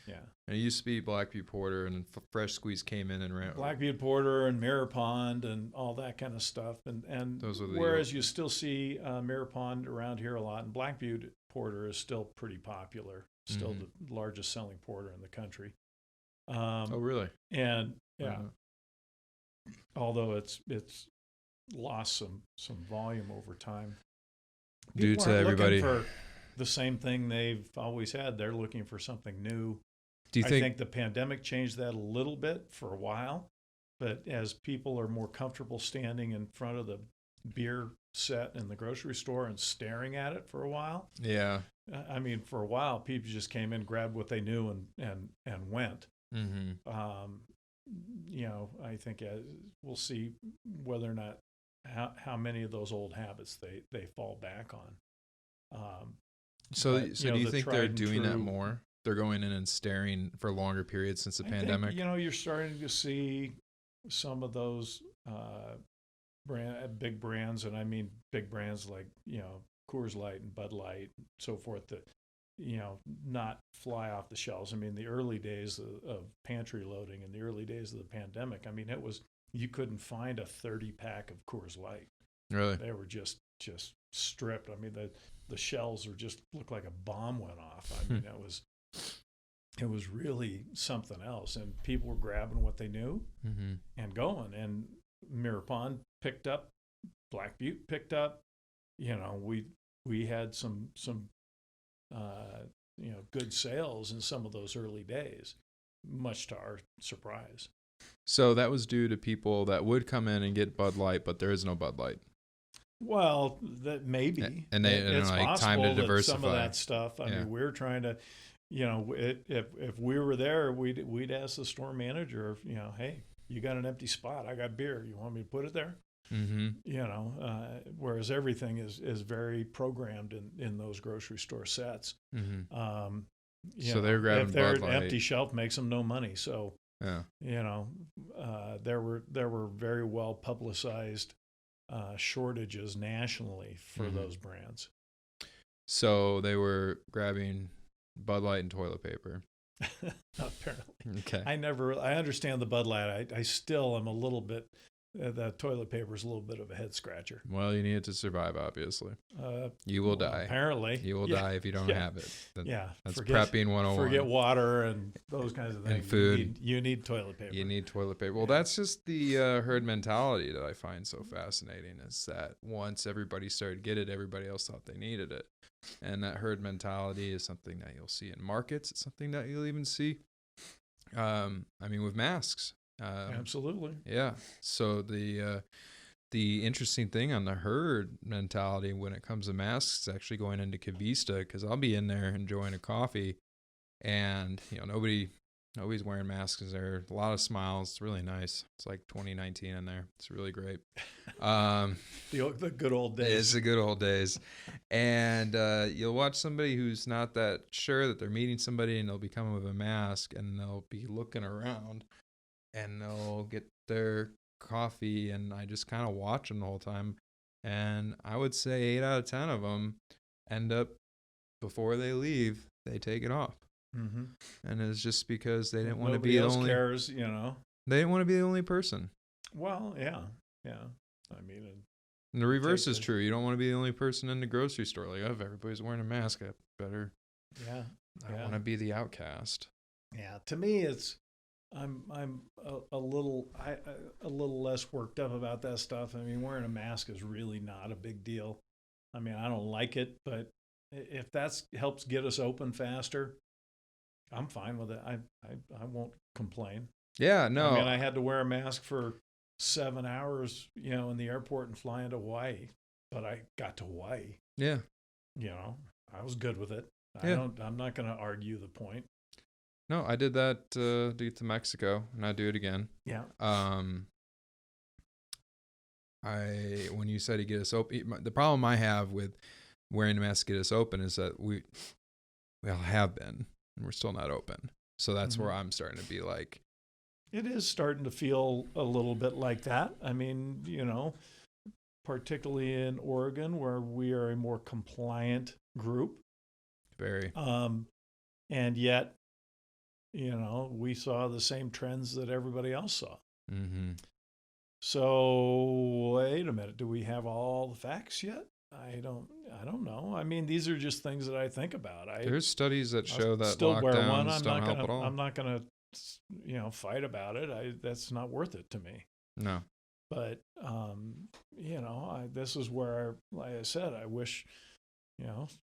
Yeah. And it used to be Black Butte Porter, and Fresh Squeeze came in and ran. Black Butte Porter and Mirror Pond and all that kind of stuff. And those are whereas you still see Mirror Pond around here a lot, and Black Butte Porter is still pretty popular, still the largest selling porter in the country. Oh, really? And yeah, although it's lost some volume over time. Due to everybody for the same thing they've always had. They're looking for something new. I think the pandemic changed that a little bit for a while, but as people are more comfortable standing in front of the beer set in the grocery store and staring at it for a while. Yeah. I mean, for a while, people just came in, grabbed what they knew and went. I think we'll see whether or not how many of those old habits they fall back on. So do you think they're doing that more? They're going in and staring for longer periods since the pandemic? You're starting to see some of those big brands, and I mean big brands like, Coors Light and Bud Light and so forth, that, not fly off the shelves. I mean, the early days of pantry loading and the early days of the pandemic, I mean, you couldn't find a 30-pack of Coors Light. Really? They were just stripped. I mean, the shelves looked like a bomb went off. I mean, it was really something else, and people were grabbing what they knew and going. And Mirror Pond picked up, Black Butte picked up. We had some good sales in some of those early days, much to our surprise. So that was due to people that would come in and get Bud Light, but there is no Bud Light. Well, that maybe, and it's like possible time to diversify some of that stuff. I mean, we're trying to, if we were there, we'd ask the store manager, hey, you got an empty spot, I got beer, you want me to put it there? Whereas everything is very programmed in those grocery store sets. So they're grabbing if their Bud Light. Empty shelf makes them no money. So yeah, there were very well publicized shortages nationally for those brands. So they were grabbing Bud Light and toilet paper. Apparently. Okay. I understand the Bud Light. I still am a little bit. The toilet paper is a little bit of a head scratcher. Well, you need it to survive, obviously. You will die. Apparently. You will die if you don't have it. That's prepping 101. Forget water and those kinds of things. And food. You need toilet paper. You need toilet paper. Well, that's just the herd mentality that I find so fascinating, is that once everybody started to get it, everybody else thought they needed it. And that herd mentality is something that you'll see in markets. It's something that you'll even see, with masks. Absolutely. Yeah. So the interesting thing on the herd mentality when it comes to masks is actually going into Kavista, because I'll be in there enjoying a coffee, and nobody's wearing masks. There a lot of smiles. It's really nice. It's like 2019 in there. It's really great. The good old days. It's the good old days. And you'll watch somebody who's not that sure that they're meeting somebody, and they'll be coming with a mask, and they'll be looking around, and they'll get their coffee, and I just kind of watch them the whole time. And I would say 8 out of 10 of them end up, before they leave, they take it off. Mm-hmm. And it's just because they didn't want to Nobody be the else only cares, They didn't want to be the only person. Well, yeah. I mean, And the reverse is true. You don't want to be the only person in the grocery store. Like, oh, if everybody's wearing a mask, I better. Yeah. I don't want to be the outcast. Yeah. To me, I'm a little less worked up about that stuff. I mean, wearing a mask is really not a big deal. I mean, I don't like it, but if that helps get us open faster, I'm fine with it. I won't complain. Yeah, no. I mean, I had to wear a mask for 7 hours, in the airport and fly into Hawaii, but I got to Hawaii. Yeah. I was good with it. Yeah. I'm not going to argue the point. No, I did that to get to Mexico, and I'd do it again. Yeah. When you said to get us open, the problem I have with wearing a mask to get us open is that we all have been, and we're still not open. So that's where I'm starting to be like. It is starting to feel a little bit like that. I mean, particularly in Oregon, where we are a more compliant group. Very. And yet, we saw the same trends that everybody else saw. Mm-hmm. So wait a minute, do we have all the facts yet? I don't know. I mean, these are just things that I think about. There's studies that show that still wear one. lockdowns don't help at all. I'm not gonna, fight about it. That's not worth it to me. No. But this is where, like I said, I wish,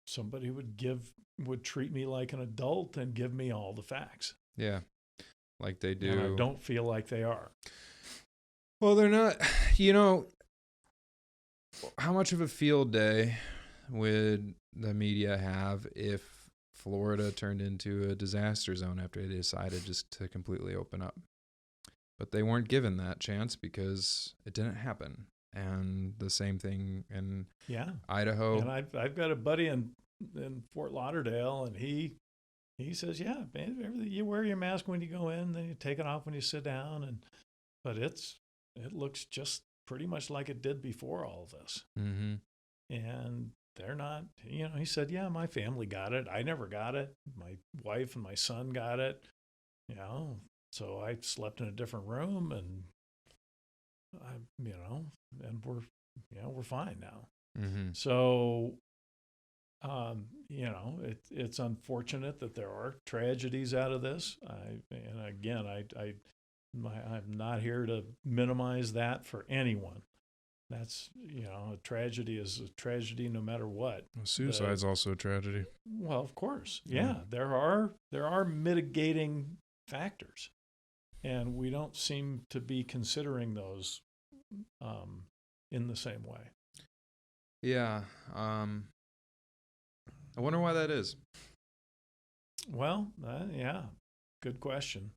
somebody would treat me like an adult and give me all the facts. Yeah, like they do. And I don't feel like they are. Well, they're not. How much of a field day would the media have if Florida turned into a disaster zone after they decided just to completely open up? But they weren't given that chance because it didn't happen. And the same thing in Idaho. And I've got a buddy in Fort Lauderdale, and he says, yeah, man, you wear your mask when you go in, then you take it off when you sit down, but it looks just pretty much like it did before all of this. Mm-hmm. And they're not, he said, yeah, my family got it. I never got it. My wife and my son got it, so I slept in a different room, and and we're fine now. Mm-hmm. So, it's unfortunate that there are tragedies out of this. I'm not here to minimize that for anyone. That's, a tragedy is a tragedy no matter what. Suicide's also a tragedy. Well, of course. Yeah. There are mitigating factors, and we don't seem to be considering those in the same way. Yeah. I wonder why that is. Well, good question.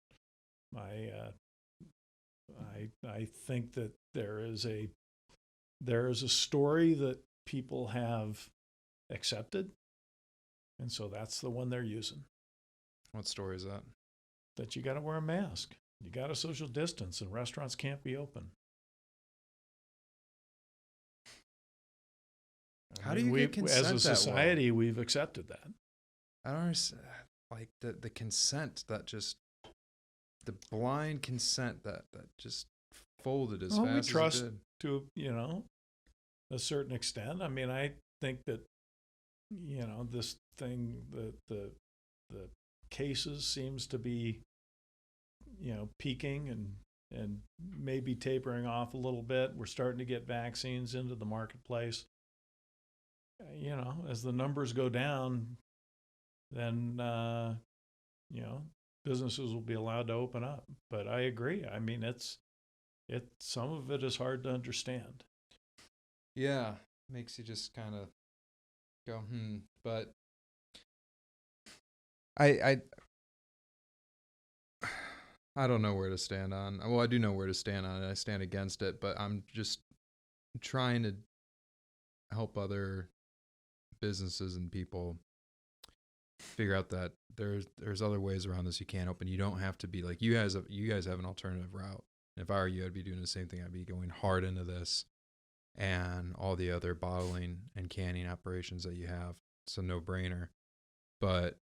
I think that there is a story that people have accepted, and so that's the one they're using. What story is that? That you got to wear a mask, you got to social distance, and restaurants can't be open. How do you get consent? As a society, we've accepted that. I don't understand. Like the consent that just, the blind consent that just folded as fast as it did. We trust to, a certain extent. I mean, I think that, this thing, the cases seems to be, peaking and maybe tapering off a little bit. We're starting to get vaccines into the marketplace. As the numbers go down, then, businesses will be allowed to open up. But I agree. I mean, some of it is hard to understand. Yeah, makes you just kind of go, But I don't know where to stand on. Well, I do know where to stand on it. I stand against it, but I'm just trying to help other businesses and people figure out that there's other ways around this. You can't open. You don't have to be like you guys have an alternative route. If I were you, I'd be doing the same thing. I'd be going hard into this and all the other bottling and canning operations that you have. It's a no-brainer. But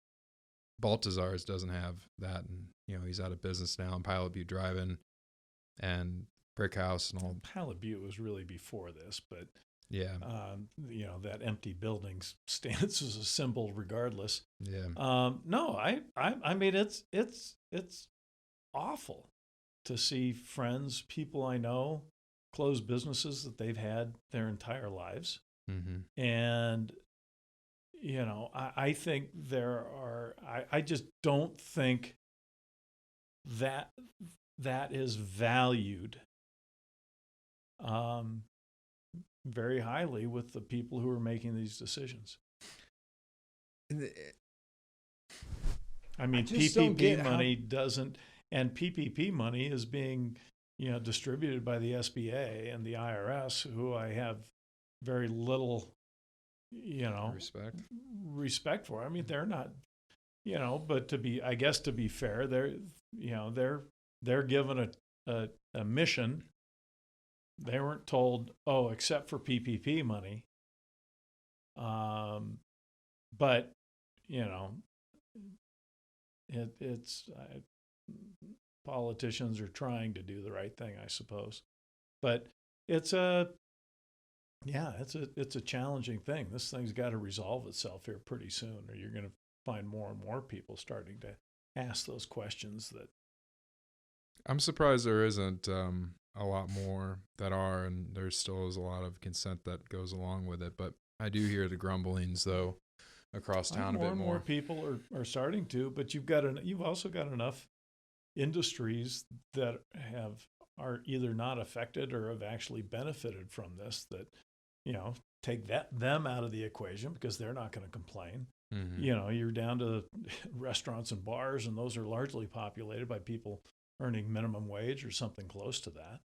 Baltazar's doesn't have that, and he's out of business now. And Pilot Butte Drive-In and Brick House and all. Pilot Butte was really before this, but yeah, that empty building stands as a symbol, regardless. Yeah. No, I mean it's awful to see friends, people I know, close businesses that they've had their entire lives, and I think I just don't think that is valued very highly with the people who are making these decisions. I mean, PPP money doesn't, and PPP money is being, distributed by the SBA and the IRS, who I have very little respect for. I mean, they're not, but to be fair, they're given a mission. They weren't told, except for PPP money. But politicians are trying to do the right thing, I suppose. But it's a challenging thing. This thing's got to resolve itself here pretty soon, or you're going to find more and more people starting to ask those questions. That I'm surprised there isn't a lot more that are, and there still is a lot of consent that goes along with it. But I do hear the grumblings, though, across town a bit more. And more people are starting to, but you've also got enough industries that are either not affected or have actually benefited from this, that take them out of the equation because they're not going to complain. You're down to restaurants and bars, and those are largely populated by people earning minimum wage or something close to that.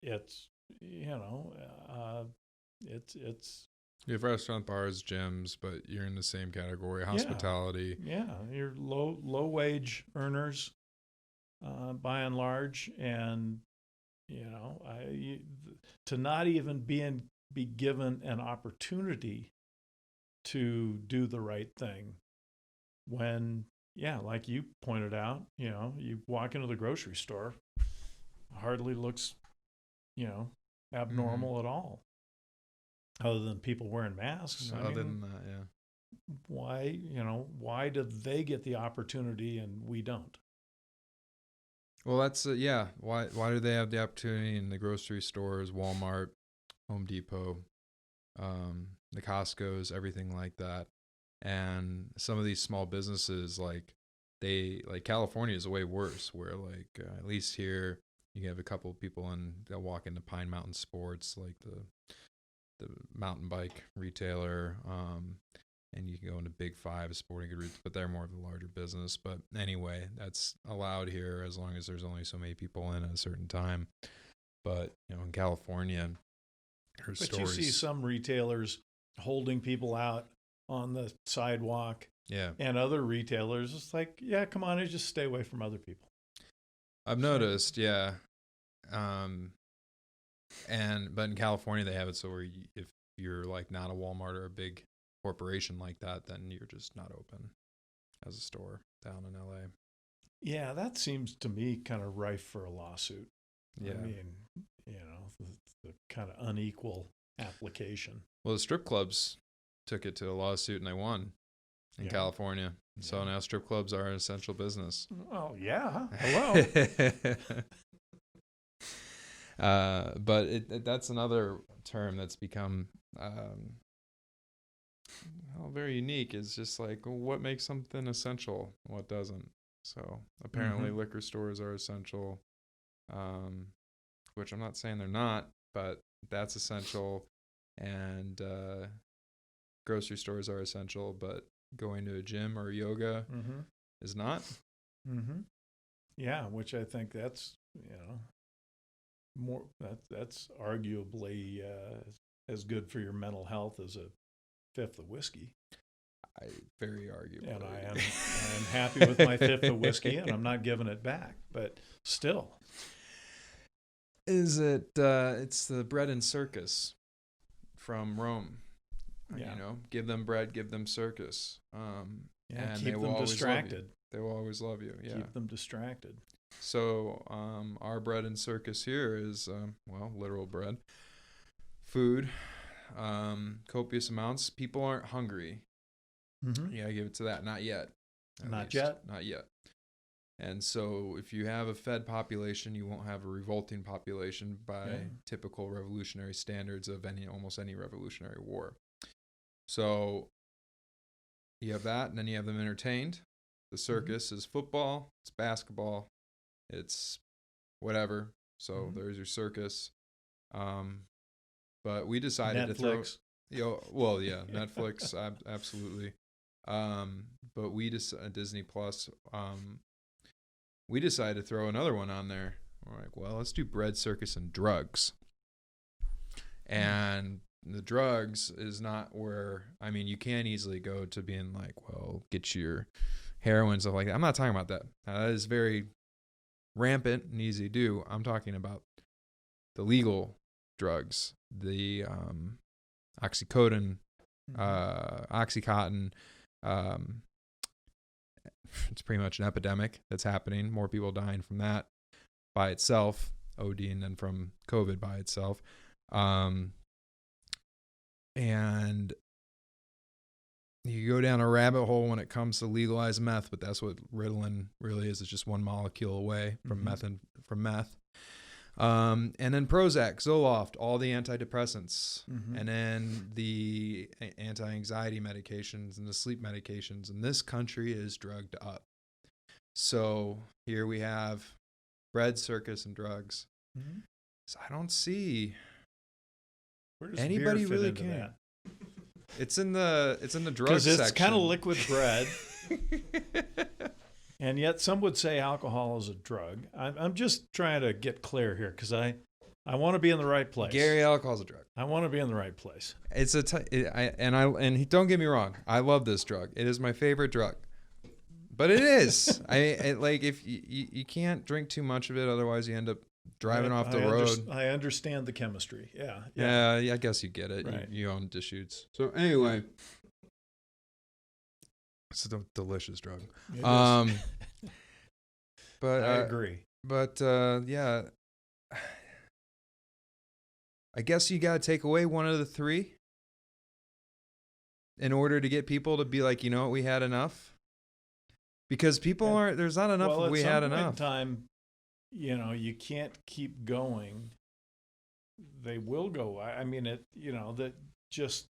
It's you have restaurant, bars, gyms, but you're in the same category. Hospitality. Yeah, you're low wage earners, by and large, and to not even be given an opportunity to do the right thing when, like you pointed out, you walk into the grocery store, hardly looks, abnormal at all, other than people wearing masks. Other than that, yeah. Why do they get the opportunity and we don't? Well, that's Why do they have the opportunity in the grocery stores, Walmart, Home Depot, the Costco's, everything like that? And some of these small businesses, like California is way worse, where at least here you have a couple of people that walk into Pine Mountain Sports, like the mountain bike retailer, and you can go into Big Five sporting goods, but they're more of a larger business. But anyway, that's allowed here as long as there's only so many people in at a certain time. But in California, you see some retailers holding people out on the sidewalk. Yeah. And other retailers, it's like, come on, just stay away from other people. I've noticed, yeah. But in California they have it so where if you're not a Walmart or a big corporation like that, then you're just not open as a store down in LA. Yeah, that seems to me kind of rife for a lawsuit. Yeah. I mean, the kind of unequal application. Well, the strip clubs took it to a lawsuit and they won in California. So now strip clubs are an essential business. Oh, yeah. Hello. But that's another term that's become very unique. It's just like, well, what makes something essential? What doesn't? So apparently liquor stores are essential, which I'm not saying they're not, but that's essential. And grocery stores are essential, but going to a gym or yoga is not. Yeah, which I think that's, more that's arguably as good for your mental health as a fifth of whiskey. Very arguably. And I am happy with my fifth of whiskey, and I'm not giving it back. But still, is it? It's the bread and circus from Rome. Yeah. Give them bread, give them circus. And keep them distracted. They will always love you. Yeah. Keep them distracted. So our bread and circus here is, literal bread, food, copious amounts. People aren't hungry. Yeah, I give it to that. Not yet. Not yet? Not yet. And so if you have a fed population, you won't have a revolting population by typical revolutionary standards of almost any revolutionary war. So you have that, and then you have them entertained. The circus is football, it's basketball, it's whatever. So there's your circus. But we decided Netflix. to throw, Netflix, absolutely. But we Disney Plus. We decided to throw another one on there. We're like, well, let's do bread, circus, and drugs. And the drugs is not where, you can easily go to being like, well, get your heroin, stuff like that. I'm not talking about that. That is very rampant and easy to do. I'm talking about the legal drugs, the Oxycodone, Oxycontin. It's pretty much an epidemic that's happening. More people dying from that by itself, ODing, than from COVID by itself. And you go down a rabbit hole when it comes to legalized meth, but that's what Ritalin really is. It's just one molecule away from meth. And then Prozac, Zoloft, all the antidepressants, and then the anti-anxiety medications and the sleep medications. And this country is drugged up. So here we have bread, circus, and drugs. So I don't see anybody really caring. It's in the drug section. Because it's kind of liquid bread. And yet some would say alcohol is a drug. I'm just trying to get clear here because I want to be in the right place. Gary, alcohol's a drug. I want to be in the right place. It's don't get me wrong. I love this drug. It is my favorite drug. But it is. If you can't drink too much of it, otherwise you end up driving off the road. I understand the chemistry. Yeah, I guess you get it. Right. You own Deschutes. So anyway, it's a delicious drug. But I agree. But I guess you got to take away one of the three in order to get people to be like, we had enough. Because people aren't. There's not enough. Well, we had enough. At some point in time, you can't keep going. They will go. That just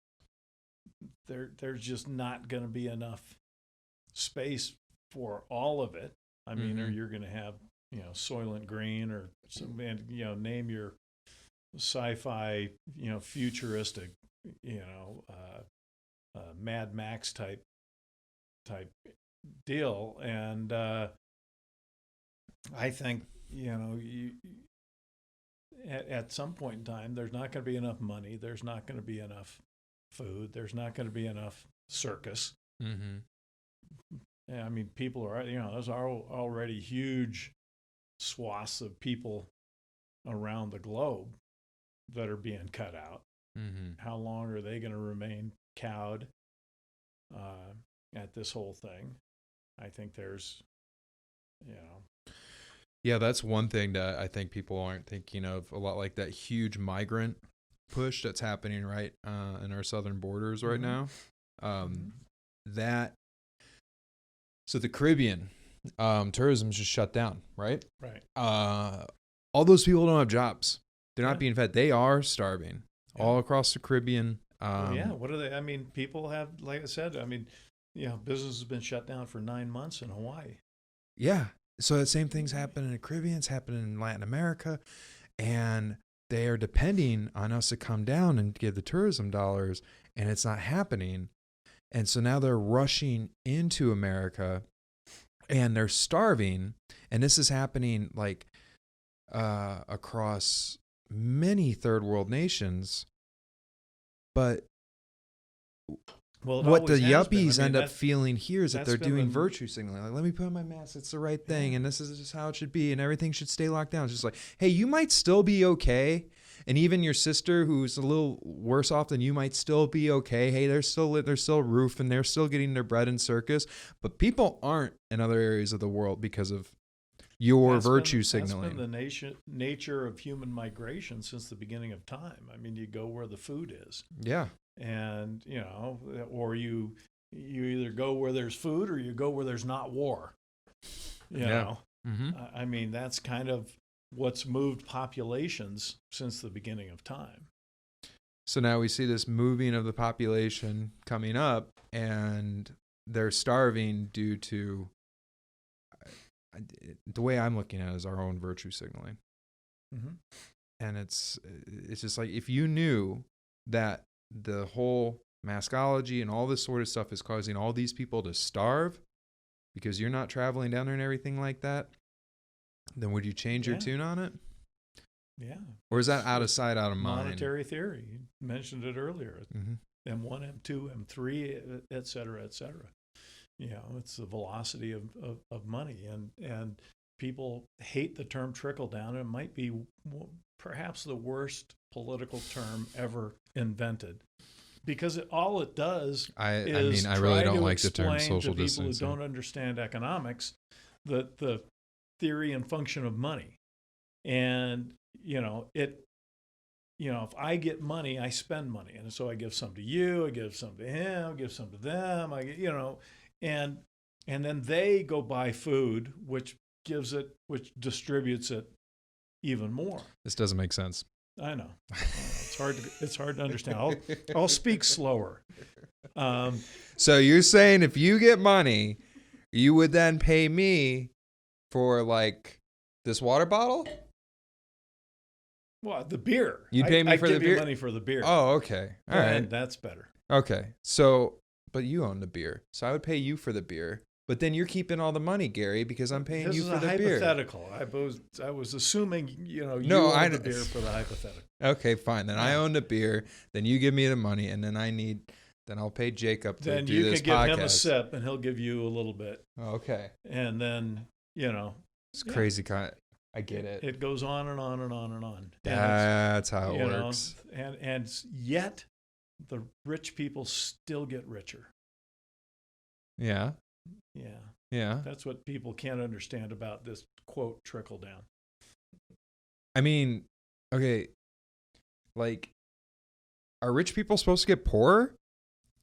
there's just not going to be enough space for all of it. Or you're going to have, Soylent Green or some, name your sci-fi, futuristic, Mad Max type deal. And I think, at some point in time, there's not going to be enough money. There's not going to be enough food. There's not going to be enough circus. Yeah, people are, there's already huge swaths of people around the globe that are being cut out. How long are they going to remain cowed at this whole thing? I think there's, Yeah, that's one thing that I think people aren't thinking of a lot, like that huge migrant push that's happening right in our southern borders right now. So the Caribbean tourism is just shut down, right? Right. All those people don't have jobs. They're not being fed. They are starving all across the Caribbean Yeah, what are they? I mean, people have, like I said, I mean, business has been shut down for 9 months in Hawaii. Yeah. So the same things happen in the Caribbean, it's happening in Latin America, and they are depending on us to come down and give the tourism dollars, and it's not happening. And so now they're rushing into America and they're starving. And this is happening like across many third world nations. But what the yuppies end up feeling here is that they're doing virtue signaling. Like, let me put on my mask. It's the right thing. And this is just how it should be. And everything should stay locked down. It's just like, hey, you might still be okay. And even your sister, who's a little worse off than you, might still be okay. Hey, they're still roof and they're still getting their bread in circus. But people aren't in other areas of the world because of your virtue signaling. That's been the nature of human migration since the beginning of time. I mean, you go where the food is. Yeah. And, or you either go where there's food or you go where there's not war. You know? Mm-hmm. I mean, that's kind of what's moved populations since the beginning of time. So now we see this moving of the population coming up, and they're starving due to, the way I'm looking at it, is our own virtue signaling. Mm-hmm. And it's just like, if you knew that the whole maskology and all this sort of stuff is causing all these people to starve because you're not traveling down there and everything like that, then would you change your tune on it? Yeah. Or is that out of sight, out of mind? Monetary theory. You mentioned it earlier. Mm-hmm. M1, M2, M3, et cetera, et cetera. It's the velocity of money. And people hate the term trickle down. And it might be perhaps the worst political term ever invented, because all it does is I really don't like the term social distancing. People who don't understand economics, the theory and function of money. And if I get money, I spend money, and so I give some to you, I give some to him, I give some to them, and then they go buy food, which distributes it even more. This doesn't make sense. I know. It's hard to understand. I'll speak slower. So you're saying if you get money, you would then pay me for like this water bottle? Well, the beer. You'd pay me for the beer? I give you money for the beer. Oh, okay. All right. That's better. Okay. So, but you own the beer. So I would pay you for the beer. But then you're keeping all the money, Gary, because I'm paying you for the beer. This is a hypothetical. I was assuming, you own the beer for the hypothetical. Okay, fine. Then I own the beer. Then you give me the money, and then then I'll pay Jacob to do this podcast. Then you can give him a sip, and he'll give you a little bit. Okay. And then, it's crazy kind. I get it. It goes on and on and on and on. That's how it works. And yet, the rich people still get richer. Yeah. Yeah. Yeah. That's what people can't understand about this, quote, trickle down. I mean, okay, like, are rich people supposed to get poorer?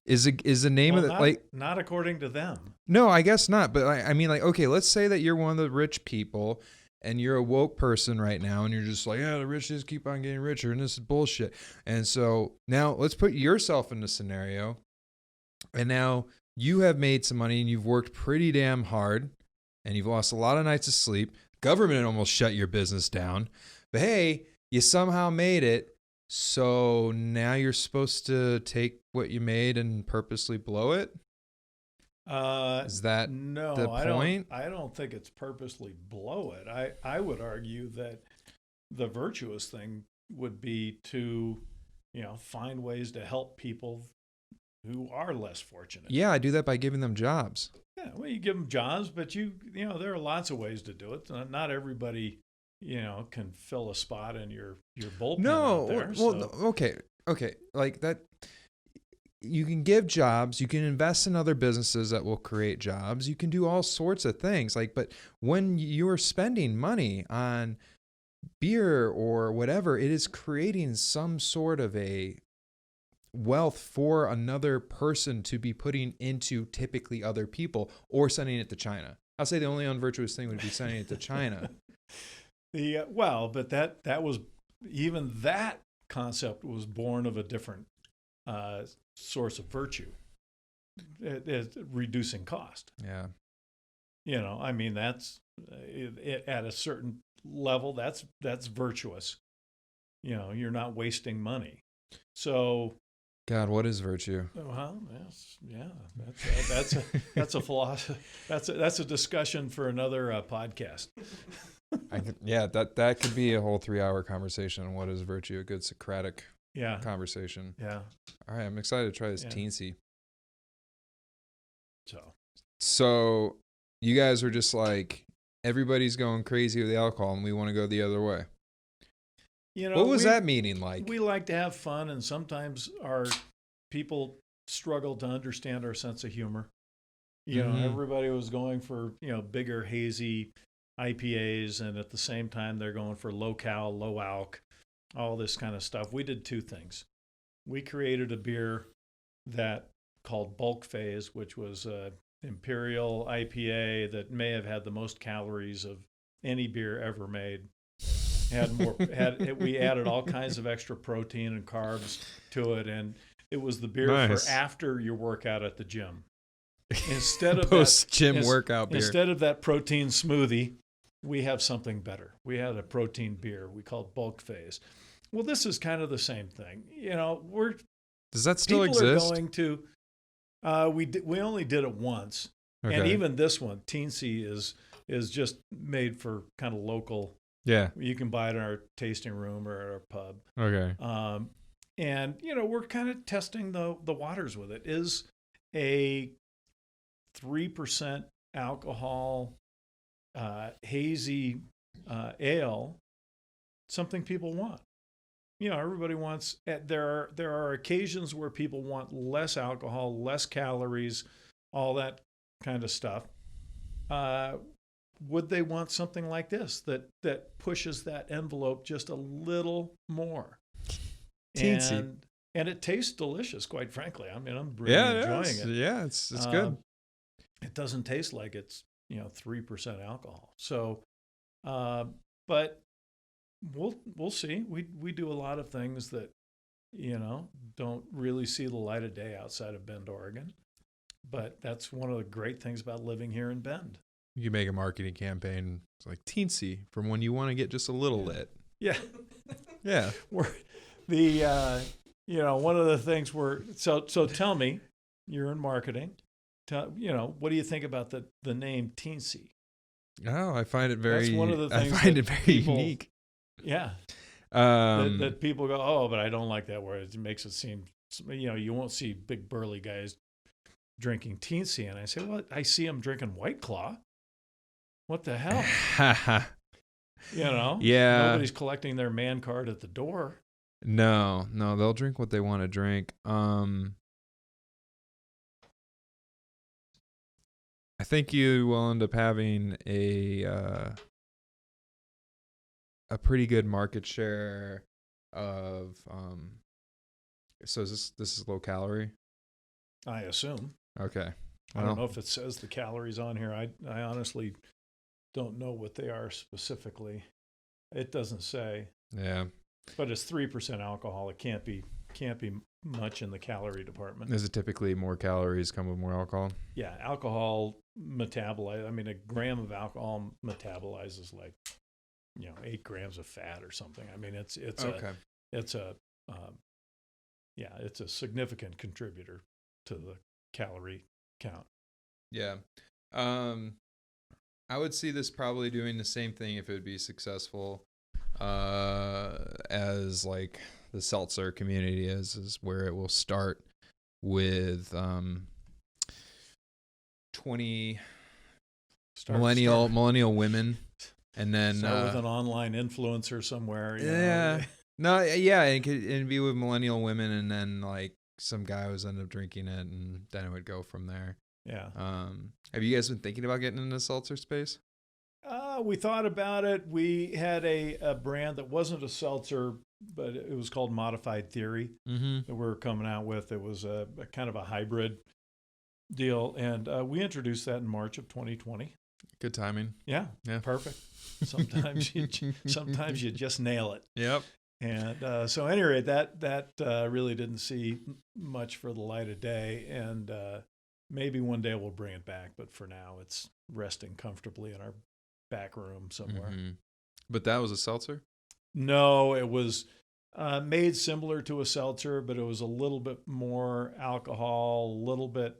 Is the name of it not according to them. No, I guess not. But I mean, like, okay, let's say that you're one of the rich people and you're a woke person right now, and you're just like, the rich just keep on getting richer, and this is bullshit. And so now let's put yourself in the scenario, and now you have made some money and you've worked pretty damn hard and you've lost a lot of nights of sleep. Government almost shut your business down. But hey, you somehow made it. So now you're supposed to take what you made and purposely blow it? Is that the point? I don't think it's purposely blow it. I would argue that the virtuous thing would be to, find ways to help people who are less fortunate. Yeah, I do that by giving them jobs. Yeah, well, you give them jobs, but there are lots of ways to do it. Not everybody, can fill a spot in your bullpen out there. Well, okay, like that. You can give jobs. You can invest in other businesses that will create jobs. You can do all sorts of things. But when you're spending money on beer or whatever, it is creating some sort of a wealth for another person to be putting into typically other people or sending it to China. I'll say the only unvirtuous thing would be sending it to China. But that was, even that concept was born of a different source of virtue. It's reducing cost. Yeah. I mean, that's at a certain level, that's virtuous. You're not wasting money. So, God, what is virtue? well, that's a philosophy. That's a discussion for another podcast. That could be a whole 3-hour conversation on what is virtue, a good Socratic conversation. Yeah. All right, I'm excited to try this teensy. So you guys are just like, everybody's going crazy with the alcohol and we want to go the other way. What was that meeting like? We like to have fun, and sometimes our people struggle to understand our sense of humor. Everybody was going for, bigger, hazy IPAs, and at the same time, they're going for low cal, low alc, all this kind of stuff. We did two things. We created a beer that called Bulk Phase, which was a Imperial IPA that may have had the most calories of any beer ever made. We added all kinds of extra protein and carbs to it, and it was the beer for after your workout at the gym. Instead of post-gym workout beer. Instead of that protein smoothie, we have something better. We had a protein beer we called Bulk Phase. Well, this is kind of the same thing. Does that still exist? People are going to. We only did it once, and even this one, Teensy, is just made for kind of local. Yeah. You can buy it in our tasting room or at our pub. Okay. And we're kind of testing the waters with it. Is a 3% alcohol hazy ale something people want? Everybody wants. There are occasions where people want less alcohol, less calories, all that kind of stuff. Would they want something like this that pushes that envelope just a little more? Teensy. And it tastes delicious, quite frankly. I mean, I'm really enjoying it. Yeah, it's good. It doesn't taste like it's 3% alcohol. So, but we'll see. We do a lot of things that don't really see the light of day outside of Bend, Oregon. But that's one of the great things about living here in Bend. You make a marketing campaign. It's like teensy from when you want to get just a little lit. Yeah. Yeah. We're one of the things so tell me, you're in marketing. What do you think about the name Teensy? Oh, I find it very. That's one of the things I find it very unique. Yeah. That people go, oh, but I don't like that word. It makes it seem, you won't see big burly guys drinking Teensy, and I say, well, I see them drinking White Claw. What the hell? Yeah. Nobody's collecting their man card at the door. No, they'll drink what they want to drink. I think you will end up having a pretty good market share of. So this is low calorie? I assume. Okay. I don't know if it says the calories on here. I honestly don't know what they are specifically. It doesn't say. Yeah. But it's 3% alcohol. It can't be much in the calorie department. Is it typically more calories come with more alcohol? Yeah, alcohol metabolize. I mean, a gram of alcohol metabolizes like 8 grams of fat or something. I mean, it's a significant contributor to the calorie count. Yeah. I would see this probably doing the same thing if it would be successful as like the seltzer community is where it will start with 20 millennial women, and then start with an online influencer somewhere. It could be with millennial women, and then like some guy was end up drinking it, and then it would go from there. Yeah. Have you guys been thinking about getting into the seltzer space? We thought about it. We had a brand that wasn't a seltzer, but it was called Modified Theory that we were coming out with. It was a kind of a hybrid deal, and we introduced that in March of 2020. Good timing. Yeah. Perfect. Sometimes you just nail it. Yep. And so, at any rate, that really didn't see much for the light of day, and maybe one day we'll bring it back. But for now, it's resting comfortably in our back room somewhere. Mm-hmm. But that was a seltzer? No, it was made similar to a seltzer, but it was a little bit more alcohol, a little bit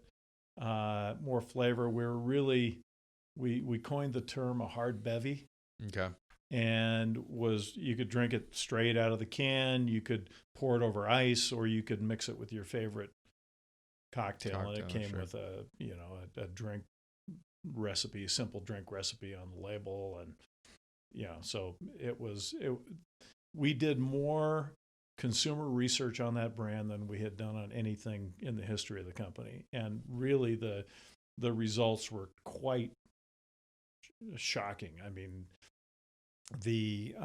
more flavor. We coined the term a hard bevy. Okay. And you could drink it straight out of the can, you could pour it over ice, or you could mix it with your favorite cocktail, and it came with a drink recipe, simple drink recipe on the label, and so we did more consumer research on that brand than we had done on anything in the history of the company, and really the results were quite shocking. I mean, the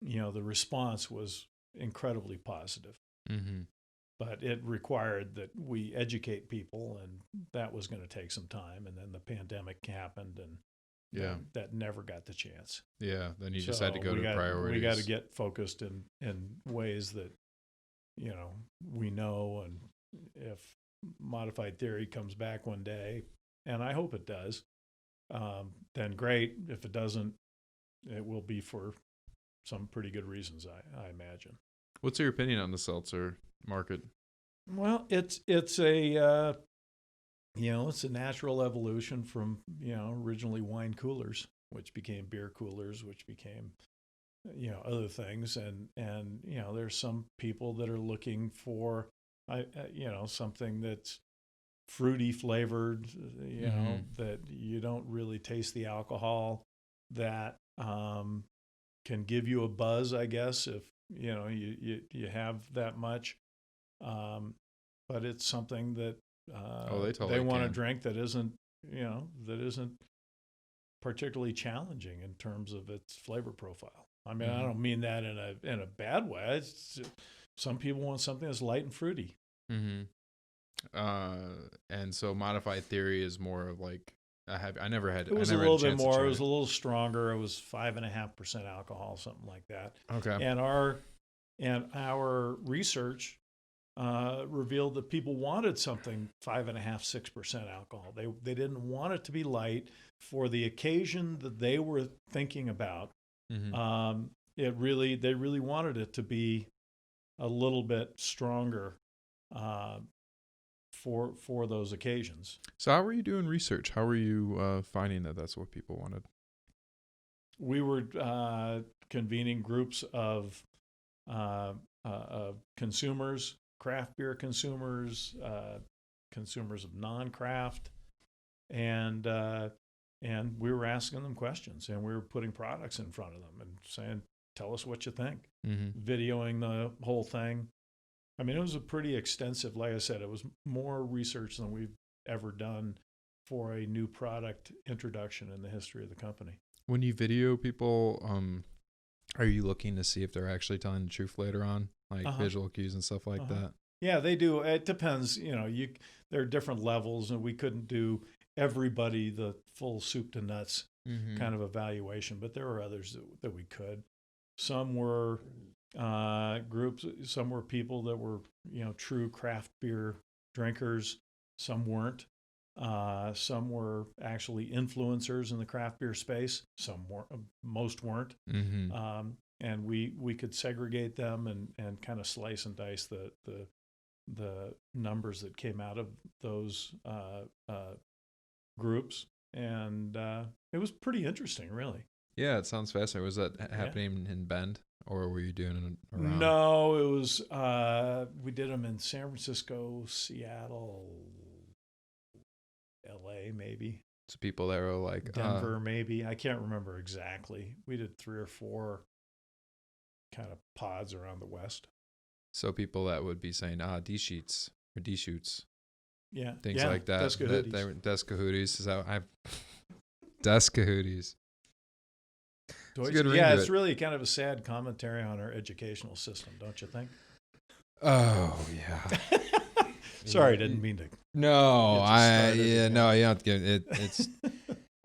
the response was incredibly positive. Mm-hmm. But it required that we educate people, and that was going to take some time. And then the pandemic happened, and that never got the chance. Yeah, then you just had to go to priorities. We got to get focused in ways that we know, and if Modified Theory comes back one day, and I hope it does, then great. If it doesn't, it will be for some pretty good reasons, I imagine. What's your opinion on the seltzer market? Well, it's a it's a natural evolution from originally wine coolers, which became beer coolers, which became other things, and there's some people that are looking for something that's fruity flavored, that you don't really taste the alcohol, that can give you a buzz, I guess, if you have that much, but it's something that they want to drink that isn't particularly challenging in terms of its flavor profile. I mean, I don't mean that in a bad way. Some people want something that's light and fruity. Mm-hmm. And so Modified Theory is more of like I never had. It was a little bit more. It was a little stronger. It was 5.5% alcohol, something like that. Okay. And our research revealed that people wanted something 5.5-6% alcohol. They didn't want it to be light for the occasion that they were thinking about. Mm-hmm. They really wanted it to be a little bit stronger for those occasions. So how were you doing research? How were you finding that that's what people wanted? We were convening groups of consumers, craft beer consumers, consumers of non-craft, and we were asking them questions, and we were putting products in front of them and saying, "Tell us what you think." Mm-hmm. Videoing the whole thing. I mean, it was a pretty extensive, like I said, it was more research than we've ever done for a new product introduction in the history of the company. When you video people, are you looking to see if they're actually telling the truth later on, like visual cues and stuff like that? Yeah, they do. It depends. There are different levels, and we couldn't do everybody the full soup to nuts kind of evaluation, but there were others that we could. Some were groups, some were people that were true craft beer drinkers, some weren't, some were actually influencers in the craft beer space, some weren't, most weren't. Mm-hmm. And we could segregate them and kind of slice and dice the numbers that came out of those groups, and it was pretty interesting, really. Yeah, it sounds fascinating. Was that happening in Bend? Or were you doing it around? No, it was, we did them in San Francisco, Seattle, LA, maybe. So people that were like Denver, maybe. I can't remember exactly. We did 3 or 4 kind of pods around the West. So people that would be saying, Deschutes or Deschutes. Yeah. Things like that. Deschutes. Is that Deschutes. It's really kind of a sad commentary on our educational system, don't you think? Oh yeah. Sorry, didn't mean to. No, you don't have to give it. It's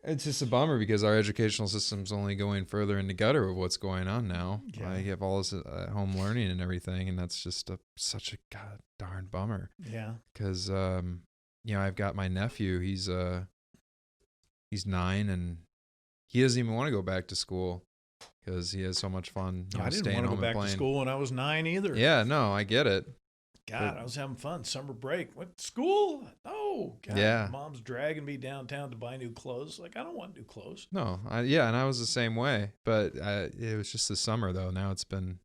It's just a bummer because our educational system's only going further in the gutter of what's going on now. Yeah. I have all this home learning and everything, and that's just such a god darn bummer. Yeah. Because I've got my nephew. He's 9, and he doesn't even want to go back to school because he has so much fun. I didn't want to go back to school when I was 9 either. Yeah, no, I get it. God, I was having fun. Summer break. Went to school? No. God, yeah. Mom's dragging me downtown to buy new clothes. Like, I don't want new clothes. No, and I was the same way. But it was just the summer, though. Now it's been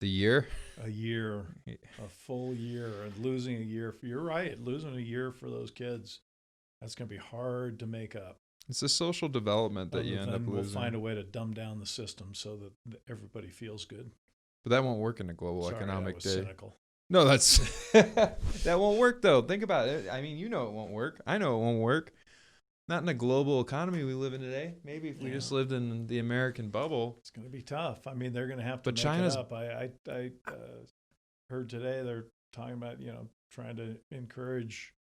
the year. A year. A full year. And losing a year. You're right. Losing a year for those kids. That's going to be hard to make up. It's a social development that you end up losing. We'll find a way to dumb down the system so that everybody feels good. But that won't work in a global economic day. Cynical. No, that's that won't work though. Think about it. I mean, it won't work. I know it won't work. Not in a global economy we live in today. Maybe if we just lived in the American bubble. It's going to be tough. I mean, they're going to have to make it up. I heard today they're talking about, trying to encourage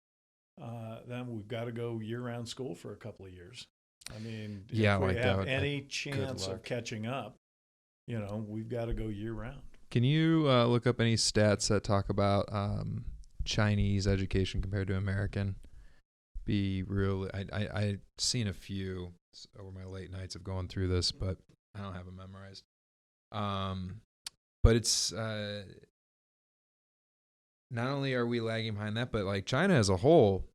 them. We've got to go year-round school for a couple of years. I mean, if we have any chance of catching up, we've got to go year-round. Can you look up any stats that talk about Chinese education compared to American? I've seen a few over my late nights of going through this, but I don't have them memorized. But it's not only are we lagging behind that, but like China as a whole,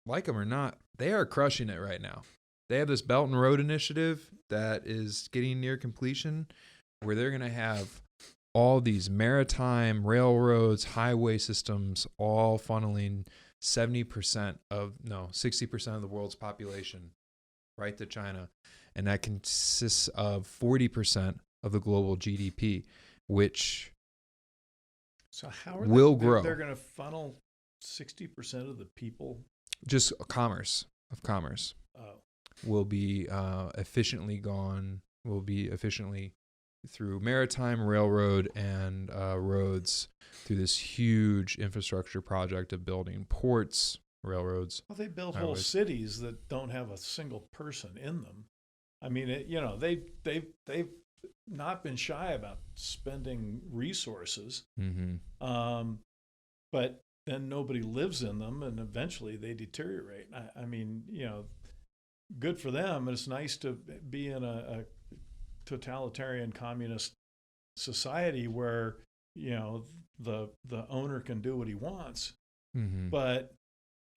like them or not, they are crushing it right now. They have this Belt and Road Initiative that is getting near completion, where they're going to have all these maritime railroads, highway systems, all funneling 60% of the world's population right to China. And that consists of 40% of the global GDP, which will grow. They're going to funnel 60% of the people? Just commerce. Will be efficiently through maritime, railroad, and roads through this huge infrastructure project of building ports, railroads. Well, they built whole cities that don't have a single person in them. I mean, they've not been shy about spending resources, but then nobody lives in them, and eventually they deteriorate. I mean, good for them. It's nice to be in a totalitarian communist society where the owner can do what he wants, but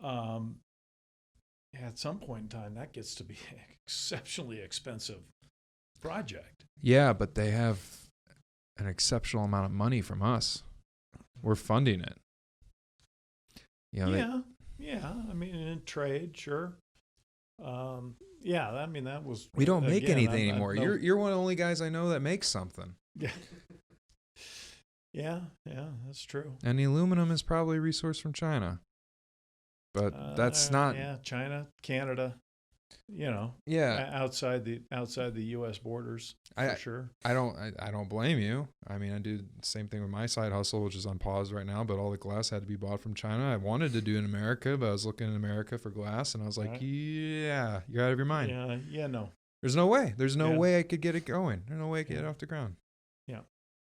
at some point in time that gets to be an exceptionally expensive project. Yeah, but they have an exceptional amount of money from us. We're funding it. I mean, in trade, sure. I mean, that was... We don't make anything anymore. You're one of the only guys I know that makes something. Yeah. Yeah, that's true. And the aluminum is probably a resource from China. But that's not... Yeah, China, Canada, outside the U.S. borders, for sure. I don't blame you. I mean, I do the same thing with my side hustle, which is on pause right now, but all the glass had to be bought from China. I wanted to do it in America, but I was looking in America for glass, and I was like, yeah, you're out of your mind. No. There's no way. There's no way I could get it going. There's no way I could get it off the ground. Yeah.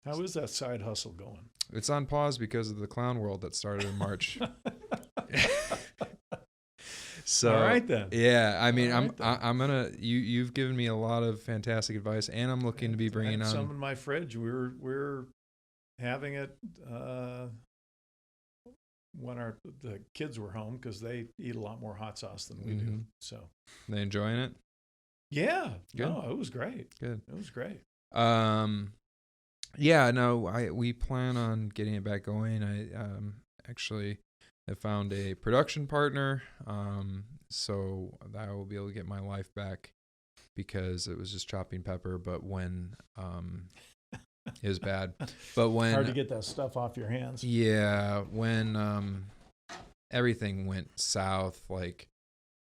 How is that side hustle going? It's on pause because of the clown world that started in March. So, all right then. Yeah, I mean, I'm gonna. You've given me a lot of fantastic advice, and I'm looking to be bringing on some in my fridge. We're having it when the kids were home because they eat a lot more hot sauce than we do. So they enjoying it? Yeah. Good. No, it was great. Good. It was great. Yeah. No, we plan on getting it back going. I actually. I found a production partner, so that I will be able to get my life back because it was just chopping pepper. But when it was bad, but when hard to get that stuff off your hands. Yeah, when everything went south, like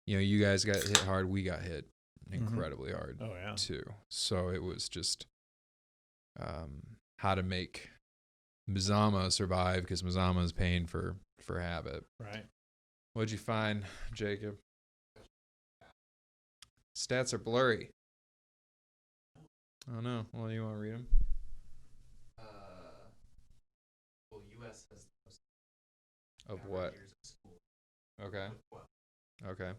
you guys got hit hard, we got hit incredibly hard. Oh yeah, too. So it was just how to make Mazama survive because Mazama is paying for habit. Right. What'd you find, Jacob? Stats are blurry. Oh no. Well, you want to read them? Well, U.S. has the most Of what? years of school. Okay. Well, Okay.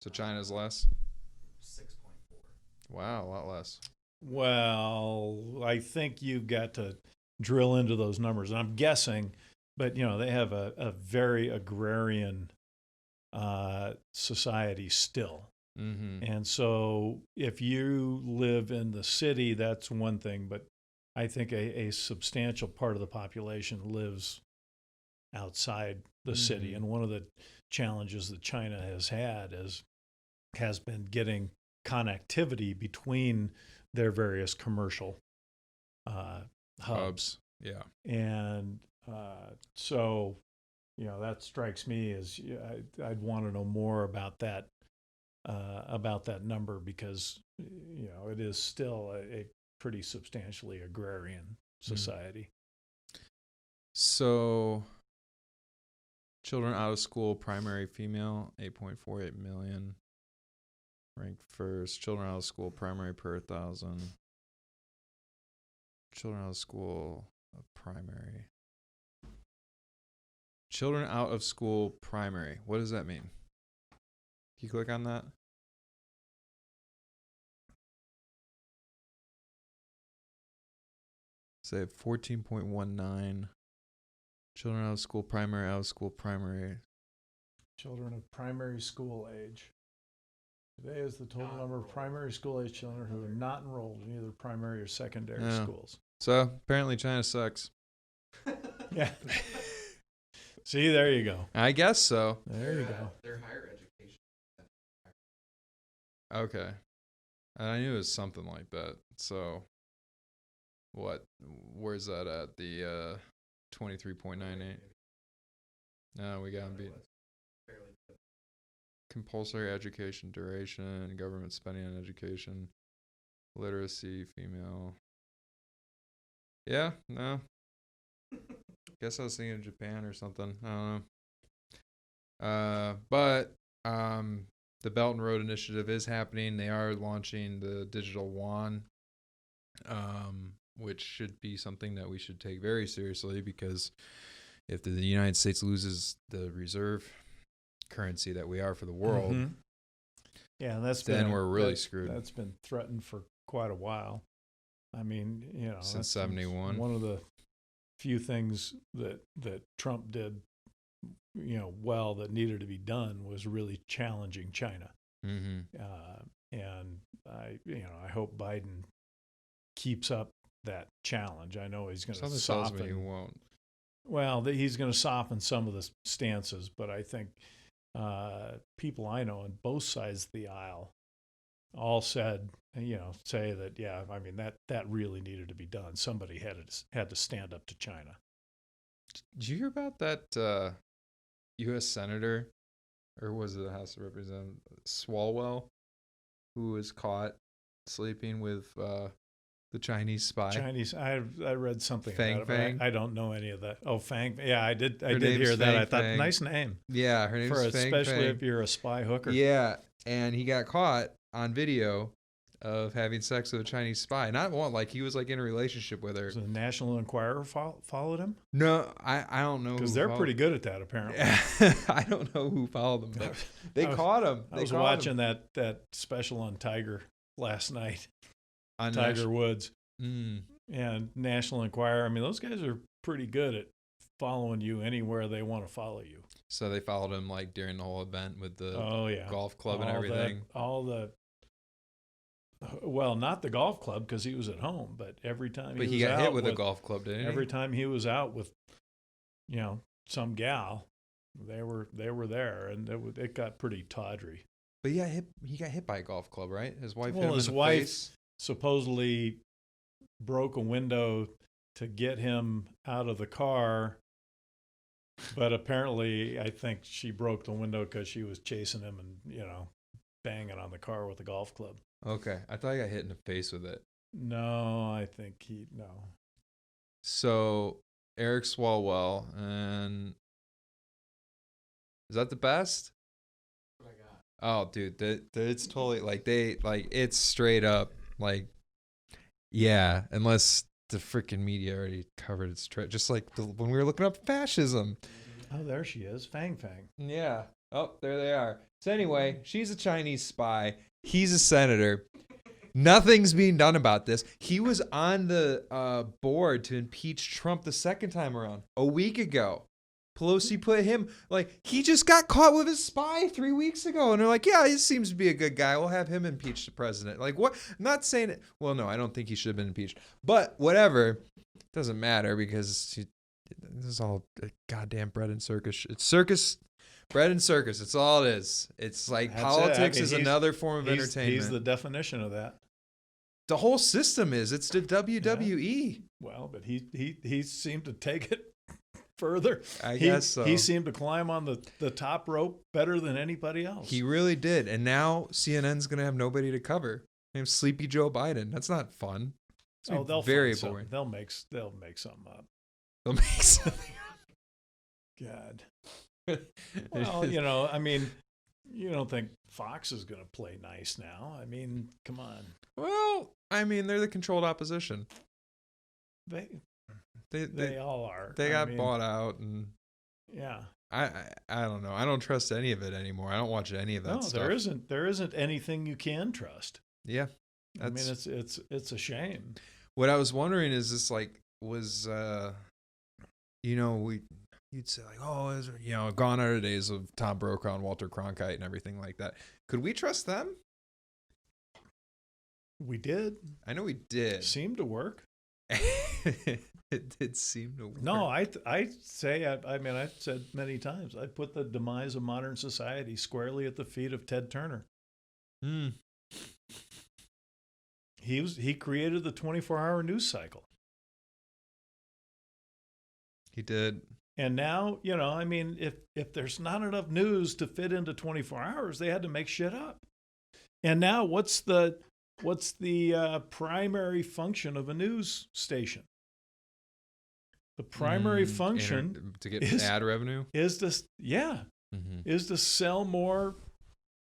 So China's less? 6.4. Wow, a lot less. Well, I think you've got to drill into those numbers. And I'm guessing, but they have a very agrarian society still. Mm-hmm. And so if you live in the city, that's one thing. But I think a substantial part of the population lives outside the city. And one of the challenges that China has been getting connectivity between their various commercial hubs. Yeah. And so, that strikes me as I'd want to know more about that number because, it is still a pretty substantially agrarian society. So, children out of school, primary female, 8.48 million. Ranked first. Children out of school, primary per 1,000. Children out of school, primary. Children out of school, primary. What does that mean? Can you click on that? Say 14.19. Children out of school, primary, out of school, primary. Children of primary school age. Today is the total number of primary school age children who are not enrolled in either primary or secondary schools. So apparently China sucks. Yeah. See, there you go. I guess so. There you go. Their higher education. Okay. I knew it was something like that. So what? Where's that at? The 23.98. No, we got beat. Compulsory education duration, government spending on education, literacy, female. Yeah, no. Guess I was thinking of Japan or something. I don't know. But the Belt and Road Initiative is happening. They are launching the digital yuan, which should be something that we should take very seriously because if the United States loses the reserve currency that we are for the world, yeah, we're really screwed. That's been threatened for quite a while. I mean, since 71. One of the few things that Trump did, well, that needed to be done was really challenging China. Mm-hmm. And I hope Biden keeps up that challenge. I know he's going to soften. He won't. Well, he's going to soften some of the stances, but I think people I know on both sides of the aisle all say that, yeah, I mean, that really needed to be done. Somebody had to stand up to China. Did you hear about that U.S. Senator, or was it the House of Representatives, Swalwell, who was caught sleeping with the Chinese spy? I read something Fang about it, Fang. but I don't know any of that. Oh, Fang. Yeah, I did hear that. I thought, nice name. Yeah, her name's Fang especially Fang. if you're a spy hooker. Yeah, and he got caught on video of having sex with a Chinese spy. Not one, like he was like in a relationship with her. So the National Enquirer followed him? No, I don't know. Because they're pretty good at that, apparently. I don't know who followed them, but they caught him. I was watching that special on Tiger last night. On Tiger Woods. And National Enquirer. I mean, those guys are pretty good at following you anywhere they want to follow you. So they followed him like during the whole event with the golf club and everything. Well, not the golf club because he was at home, but every time he got hit with a golf club, didn't he? Every time he was out with, some gal, they were there, and it got pretty tawdry. But yeah, he got hit by a golf club, right? His wife hit him in the wife supposedly broke a window to get him out of the car, but apparently I think she broke the window because she was chasing him and banging on the car with a golf club. Okay, I thought he got hit in the face with it. No, I think no. So Eric Swalwell, and is that the best? What I got. Oh, dude, it's totally like it's straight up like, yeah, unless the freaking media already covered its just like when we were looking up fascism. Oh, there she is, Fang Fang. Yeah. Oh, there they are. So anyway, she's a Chinese spy. He's a senator. Nothing's being done about this. He was on the board to impeach Trump the second time around a week ago. Pelosi put him, like, he just got caught with a spy 3 weeks ago. And they're like, yeah, he seems to be a good guy. We'll have him impeach the president. Like, what? I'm not saying it. Well, no, I don't think he should have been impeached. But whatever. It doesn't matter because this is all a goddamn bread and circus. It's circus, bread and circus. It's all it is. It's like That's politics it. I mean, is another form of entertainment. He's the definition of that. The whole system is. It's the WWE. Yeah. Well, but he seemed to take it further. I guess so. He seemed to climb on the top rope better than anybody else. He really did. And now CNN's going to have nobody to cover. Named Sleepy Joe Biden. That's not fun. Oh, they'll very find boring. They'll make something up. They'll make something God. Well, I mean, you don't think Fox is going to play nice now? I mean, come on. Well, I mean, they're the controlled opposition. They all are. They got bought out, and yeah. I don't know. I don't trust any of it anymore. I don't watch any of that stuff. There isn't anything you can trust. Yeah. I mean, it's a shame. What I was wondering is this, like, was you'd say like, oh, gone are the days of Tom Brokaw and Walter Cronkite and everything like that. Could we trust them? We did. I know we did. Seemed to work. It did seem to work. No, I say, I've said many times, I'd put the demise of modern society squarely at the feet of Ted Turner. He created the 24-hour news cycle. He did. And now, if there's not enough news to fit into 24 hours, they had to make shit up. And now what's the primary function of a news station? The primary function to get ad revenue is to sell more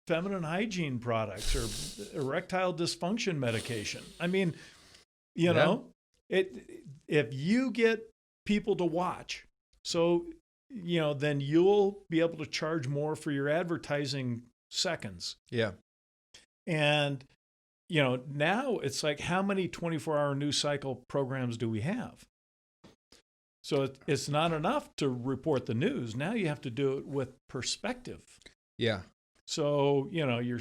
feminine hygiene products or erectile dysfunction medication. I mean, if you get people to watch, so then you'll be able to charge more for your advertising seconds. Yeah. And now it's like, how many 24-hour news cycle programs do we have? So it's not enough to report the news. Now you have to do it with perspective. Yeah. So, you're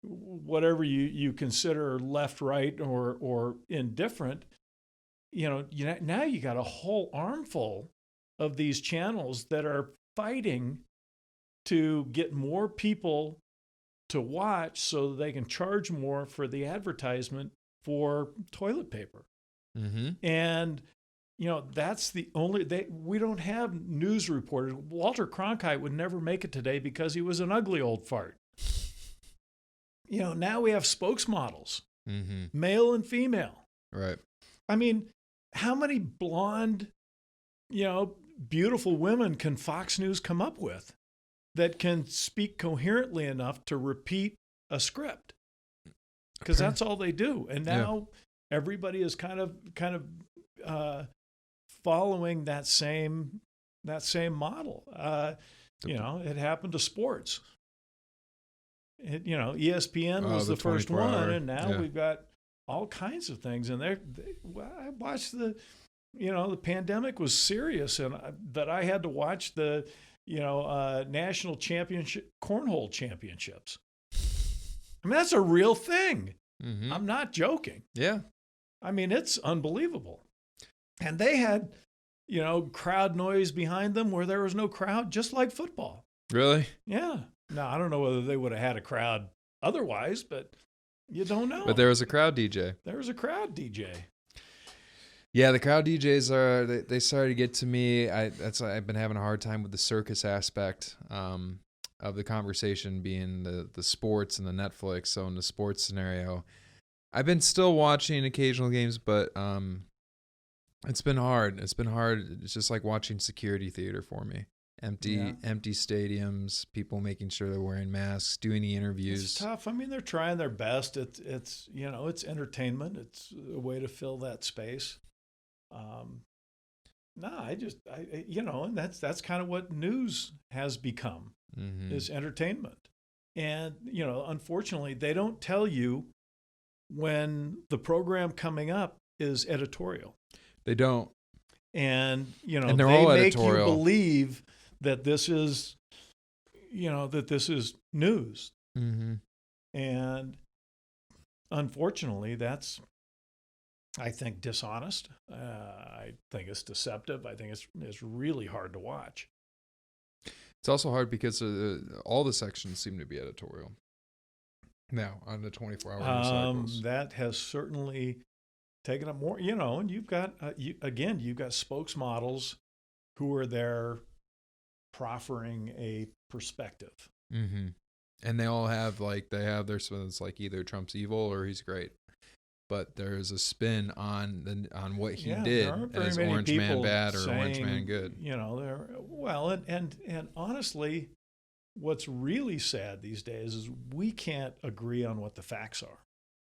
whatever you consider left, right, or indifferent, now you got a whole armful of these channels that are fighting to get more people to watch so they can charge more for the advertisement for toilet paper. Mm-hmm. And that's the only, we don't have news reporters. Walter Cronkite would never make it today because he was an ugly old fart. Now we have spokesmodels, male and female. Right. I mean, how many blonde, beautiful women can Fox News come up with that can speak coherently enough to repeat a script? Because that's all they do. And now everybody is kind of following that same model. It happened to sports. ESPN was the first one, and now we've got all kinds of things. And I watched the pandemic was serious, and that I had to watch the national championship cornhole championships. I mean, that's a real thing. Mm-hmm. I'm not joking. Yeah. I mean, it's unbelievable. And they had, crowd noise behind them where there was no crowd, just like football. Really? Yeah. Now, I don't know whether they would have had a crowd otherwise, but you don't know. But there was a crowd DJ. There was a crowd DJ. Yeah, the crowd DJs they started to get to me. I've been having a hard time with the circus aspect of the conversation being the sports and the Netflix. So in the sports scenario, I've been still watching occasional games, but it's been hard. It's just like watching security theater for me. empty stadiums, people making sure they're wearing masks, doing the interviews. It's tough. I mean, they're trying their best. It's it's entertainment. It's a way to fill that space. No, and that's kind of what news has become, is entertainment. And, unfortunately, they don't tell you when the program coming up is editorial. They don't. And, and they're they all make editorial. you believe that this is, that this is news. And unfortunately, that's, I think, dishonest. I think it's deceptive. I think it's really hard to watch. It's also hard because all the sections seem to be editorial now on the 24-hour news cycles. That has certainly taken up more, and you've got, you've got spokesmodels who are there proffering a perspective. And they all have their, it's like either Trump's evil or he's great. But there's a spin on what he did as Orange Man bad or Orange Man good. And honestly, what's really sad these days is we can't agree on what the facts are.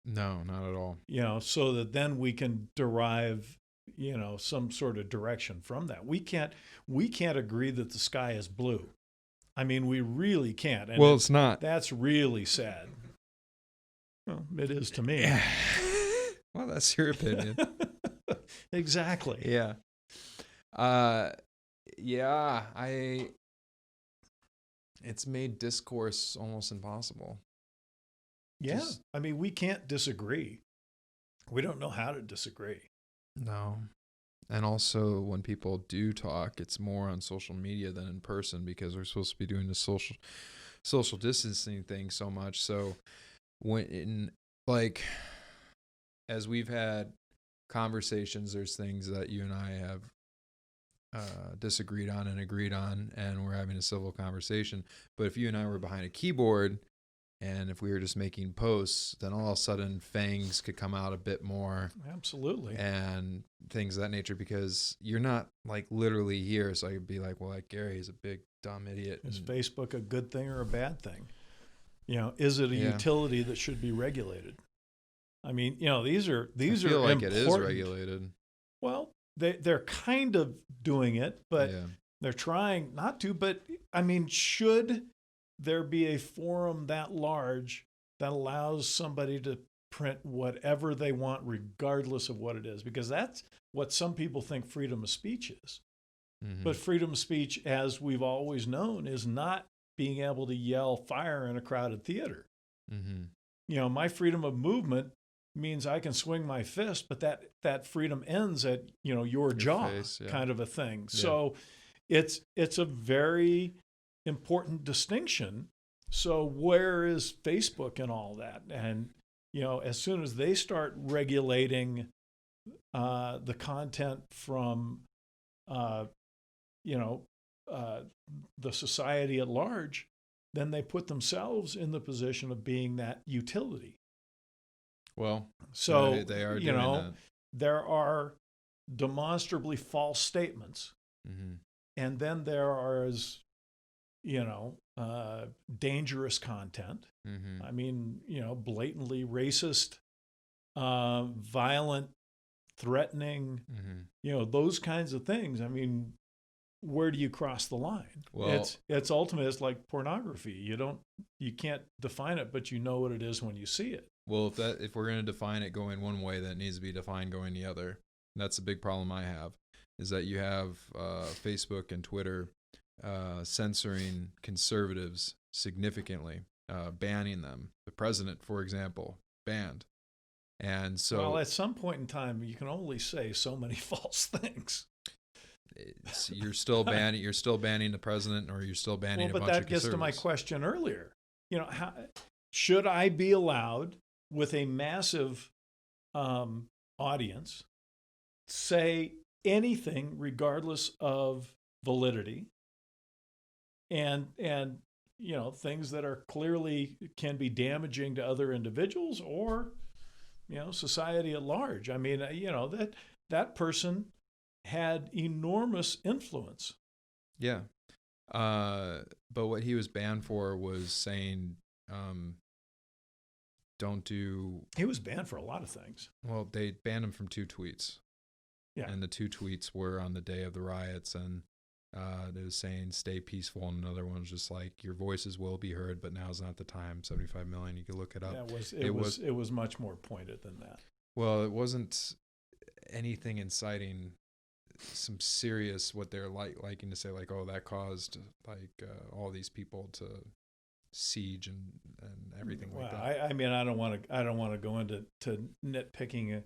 No, not at all. So that then we can derive, some sort of direction from that. We can't agree that the sky is blue. I mean, we really can't. And it's not. That's really sad. Well, it is to me. Well, that's your opinion. Exactly. Yeah. It's made discourse almost impossible. Yeah. I mean, we can't disagree. We don't know how to disagree. No. And also, when people do talk, it's more on social media than in person because we're supposed to be doing the social distancing thing so much. So as we've had conversations, there's things that you and I have disagreed on and agreed on, and we're having a civil conversation. But if you and I were behind a keyboard and if we were just making posts, then all of a sudden fangs could come out a bit more. Absolutely. And things of that nature, because you're not literally here. So I could be like, well, Gary is a big dumb idiot. Is Facebook a good thing or a bad thing? Is it a utility that should be regulated? I mean, these are I feel important. It is regulated. Well, they're kind of doing it, but they're trying not to. But I mean, should there be a forum that large that allows somebody to print whatever they want, regardless of what it is? Because that's what some people think freedom of speech is. But freedom of speech, as we've always known, is not being able to yell fire in a crowded theater. My freedom of movement means I can swing my fist, but that freedom ends at your jaw face, kind of a thing. Yeah. So it's a very important distinction. So where is Facebook and all that? And as soon as they start regulating the content from the society at large, then they put themselves in the position of being that utility. Well, so they are doing that. There are demonstrably false statements, and then there are dangerous content. I mean, blatantly racist, violent, threatening, those kinds of things. I mean, where do you cross the line? Well, it's ultimately, it's like pornography. You can't define it, but you know what it is when you see it. Well, if we're going to define it going one way, that needs to be defined going the other. And that's a big problem I have, is that you have Facebook and Twitter censoring conservatives significantly, banning them. The president, for example, banned. And so, well, at some point in time, you can only say so many false things. You're still banning the president, or you're still banning a bunch of conservatives. But that gets to my question earlier. How should I be allowed, with a massive audience, say anything regardless of validity, and things that are clearly can be damaging to other individuals or society at large? I mean, that person had enormous influence. Yeah. But what he was banned for was saying, don't do. He was banned for a lot of things. Well, they banned him from 2 tweets. Yeah. And the 2 tweets were on the day of the riots, and it was saying stay peaceful, and another one was just like your voices will be heard, but now's not the time. 75 million. You can look it up. Yeah, it was much more pointed than that. Well, it wasn't anything inciting some serious what they're liking to say, like, oh, that caused like all these people to siege and everything like that. I mean, I don't want to go into nitpicking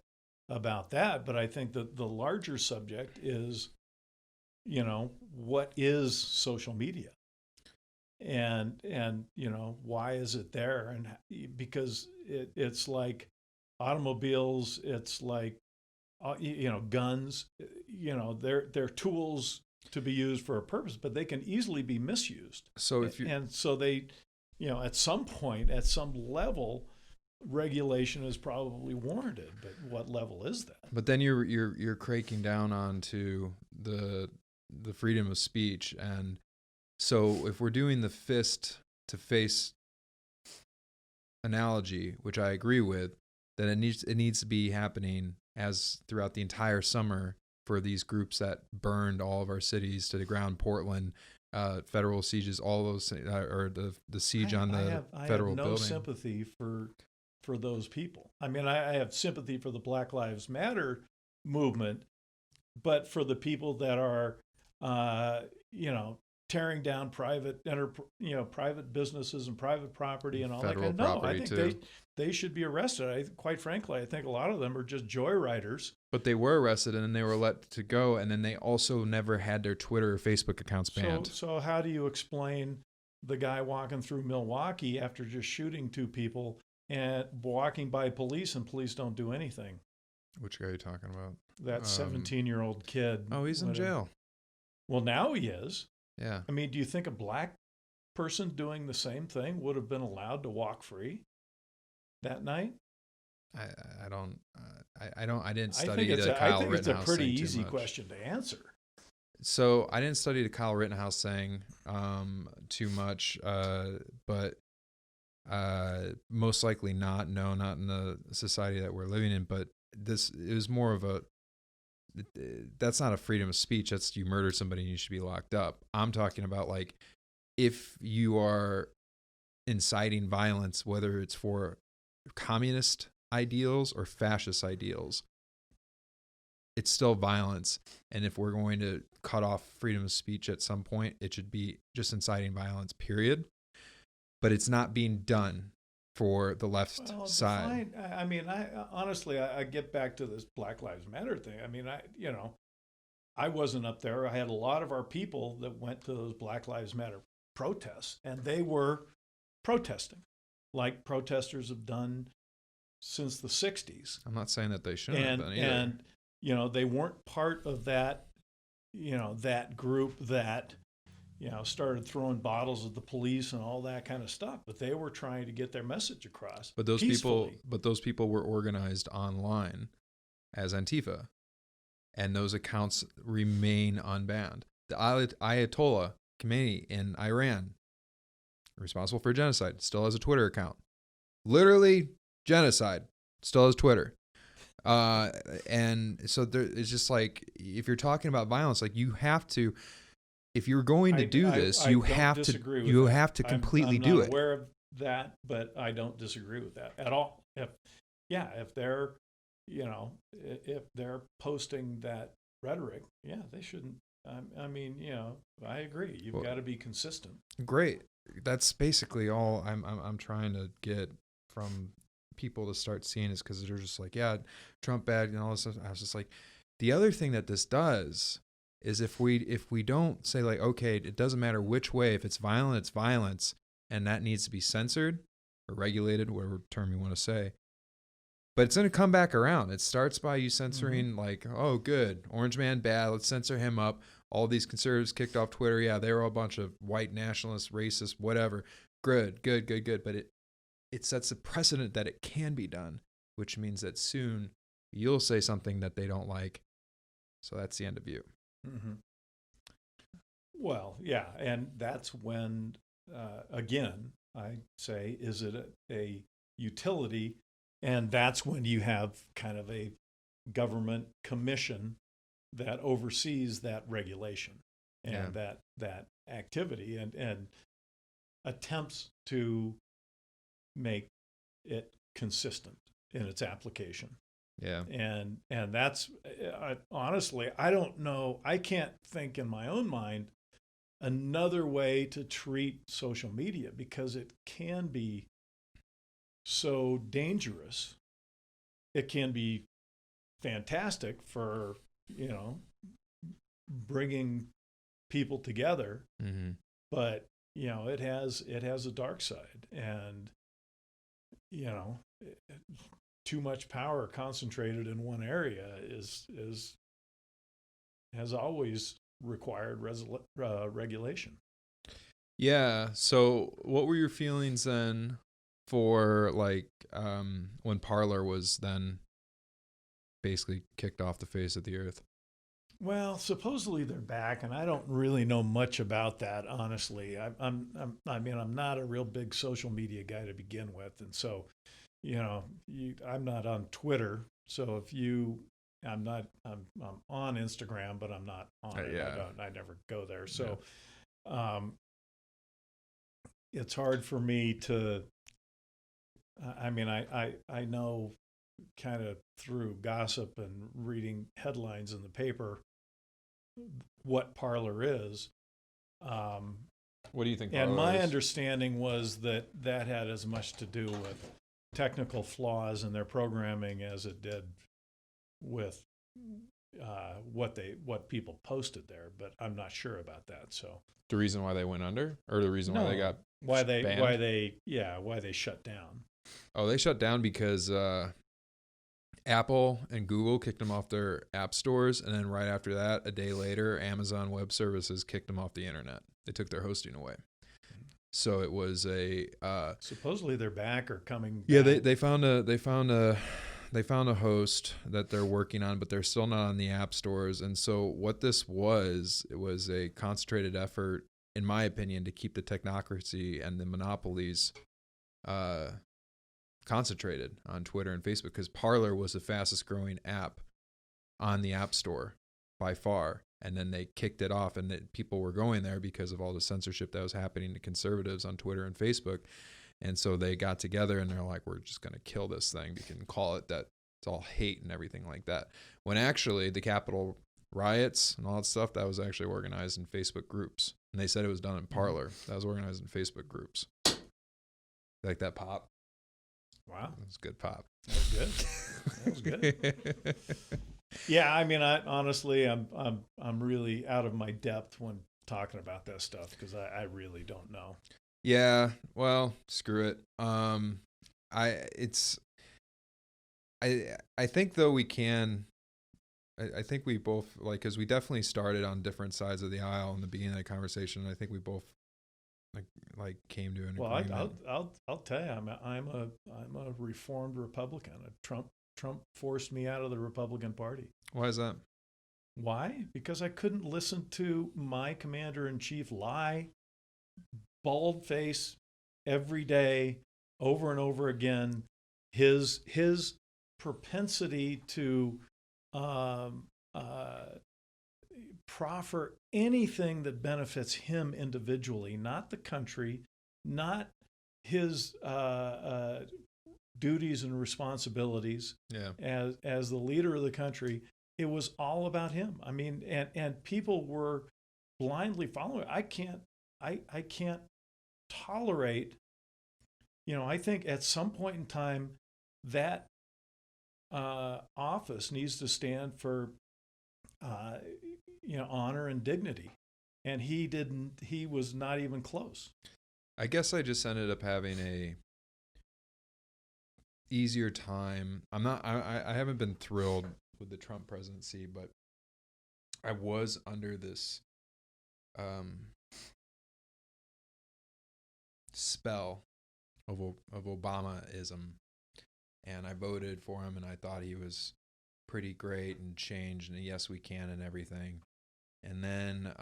about that, but I think that the larger subject is, what is social media, and why is it there? And because it's like automobiles, it's like guns, they're tools to be used for a purpose, but they can easily be misused. So if you so they, at some point, at some level, regulation is probably warranted. But what level is that? But then you're cranking down onto the freedom of speech, and so if we're doing the fist to face analogy, which I agree with, then it needs to be happening as throughout the entire summer for these groups that burned all of our cities to the ground. Portland, federal sieges, all those, or the siege on the federal building. I have no sympathy for those people. I mean, I have sympathy for the Black Lives Matter movement, but for the people that are, tearing down private businesses and private property and all federal that kind of, property, I think they should be arrested. Quite frankly, I think a lot of them are just joyriders. But they were arrested and then they were let to go, and then they also never had their Twitter or Facebook accounts banned. So how do you explain the guy walking through Milwaukee after just shooting 2 people and walking by police, and police don't do anything? Which guy are you talking about? That 17-year-old kid. Oh, he's in jail. Well, now he is. Yeah. I mean, do you think a black person doing the same thing would have been allowed to walk free that night? I didn't study the Kyle Rittenhouse thing too much. I think it's a pretty easy question to answer. So I didn't study the Kyle Rittenhouse thing too much, but most likely not. No, not in the society that we're living in. But it was more of that's not a freedom of speech. That's you murdered somebody and you should be locked up. I'm talking about like if you are inciting violence, whether it's for communist ideals or fascist ideals, it's still violence. And if we're going to cut off freedom of speech at some point, it should be just inciting violence, period. But it's not being done for the left side. I mean, honestly, I get back to this Black Lives Matter thing. I mean, I wasn't up there. I had a lot of our people that went to those Black Lives Matter protests, and they were protesting like protesters have done since the 60s. I'm not saying that they shouldn't have been either. And, they weren't part of that, that group that, started throwing bottles at the police and all that kind of stuff. But they were trying to get their message across. But those people were organized online as Antifa, and those accounts remain unbanned. The Ayatollah Khomeini in Iran, responsible for genocide, still has a Twitter account. Literally genocide, still has Twitter. And so it's just like, if you're talking about violence, like you have to, if you're going to do this, you have to completely do it. I'm not aware of that, but I don't disagree with that at all. If they're, if they're posting that rhetoric, they shouldn't. I mean, I agree. You've got to be consistent. Great. That's basically all I'm trying to get from people to start seeing, is because they're just like, yeah, Trump bad and all this stuff. I was just like, the other thing that this does is if we don't say like, okay, it doesn't matter which way, if it's violent, it's violence, and that needs to be censored or regulated, whatever term you want to say. But it's going to come back around. It starts by you censoring, like, oh, good, Orange Man bad, let's censor him up. All these conservatives kicked off Twitter. Yeah, they were a bunch of white nationalists, racists, whatever. Good. But it sets a precedent that it can be done, which means that soon you'll say something that they don't like. So that's the end of you. Mm-hmm. Well, yeah, and that's when, again, I say, is it a utility? And that's when you have kind of a government commission that oversees that regulation Yeah. and that activity and attempts to make it consistent in its application. Yeah. And that's honestly, I don't know. I can't think in my own mind another way to treat social media because it can be so dangerous. It can be fantastic for, you know, bringing people together, Mm-hmm. but you know, it has a dark side, and you know, too much power concentrated in one area has always required regulation. Yeah. So what were your feelings then for like when Parler was then basically kicked off the face of the earth? Well, supposedly they're back, and I don't really know much about that, honestly. I mean, I'm not a real big social media guy to begin with, and so, you know, I'm not on Twitter. So if you, I'm on Instagram, but I'm not on it. Yeah. I never go there. So, um, it's hard for me to. I mean, I know kind of through gossip and reading headlines in the paper what Parler is. What do you think? And my Parler is? understanding was that that had as much to do with technical flaws in their programming as it did with what people posted there. But I'm not sure about that. So The reason why they went under, or the reason why they got banned? why they shut down. Oh, they shut down because Apple and Google kicked them off their app stores, and then right after that, a day later, Amazon Web Services kicked them off the internet. They took their hosting away. So it was a supposedly they're back or coming back. Yeah, they found a host that they're working on, but they're still not on the app stores. And so what this was, it was a concentrated effort, in my opinion, to keep the technocracy and the monopolies concentrated on Twitter and Facebook, because Parler was the fastest growing app on the App Store by far. And then they kicked it off, and people were going there because of all the censorship that was happening to conservatives on Twitter and Facebook. And so they got together and they're like, we're just going to kill this thing. We can call it that. It's all hate and everything like that. When actually the Capitol riots and all that stuff, that was actually organized in Facebook groups. And they said it was done in Parler. That was organized in Facebook groups. Like that pop? Wow. That was good pop. That was good. That was good. Yeah, I mean, honestly, I'm really out of my depth when talking about that stuff because I really don't know. Yeah, well, screw it. I think though we can. I think we both because we definitely started on different sides of the aisle in the beginning of the conversation. I think we both like came to an agreement. I'll tell you, I'm a reformed Republican. Trump forced me out of the Republican Party. Why is that? Why? Because I couldn't listen to my commander-in-chief lie, bald face, every day, over and over again. His propensity to proffer anything that benefits him individually, not the country, not his duties and responsibilities as the leader of the country. It was all about him. I mean, and people were blindly following. I can't tolerate, you know, I think at some point in time that office needs to stand for you know, honor and dignity, and he was not even close. I guess I just ended up having a easier time. I haven't been thrilled with the Trump presidency, but I was under this spell of Obamaism, and I voted for him, and I thought he was pretty great and changed, and yes, we can and everything. And then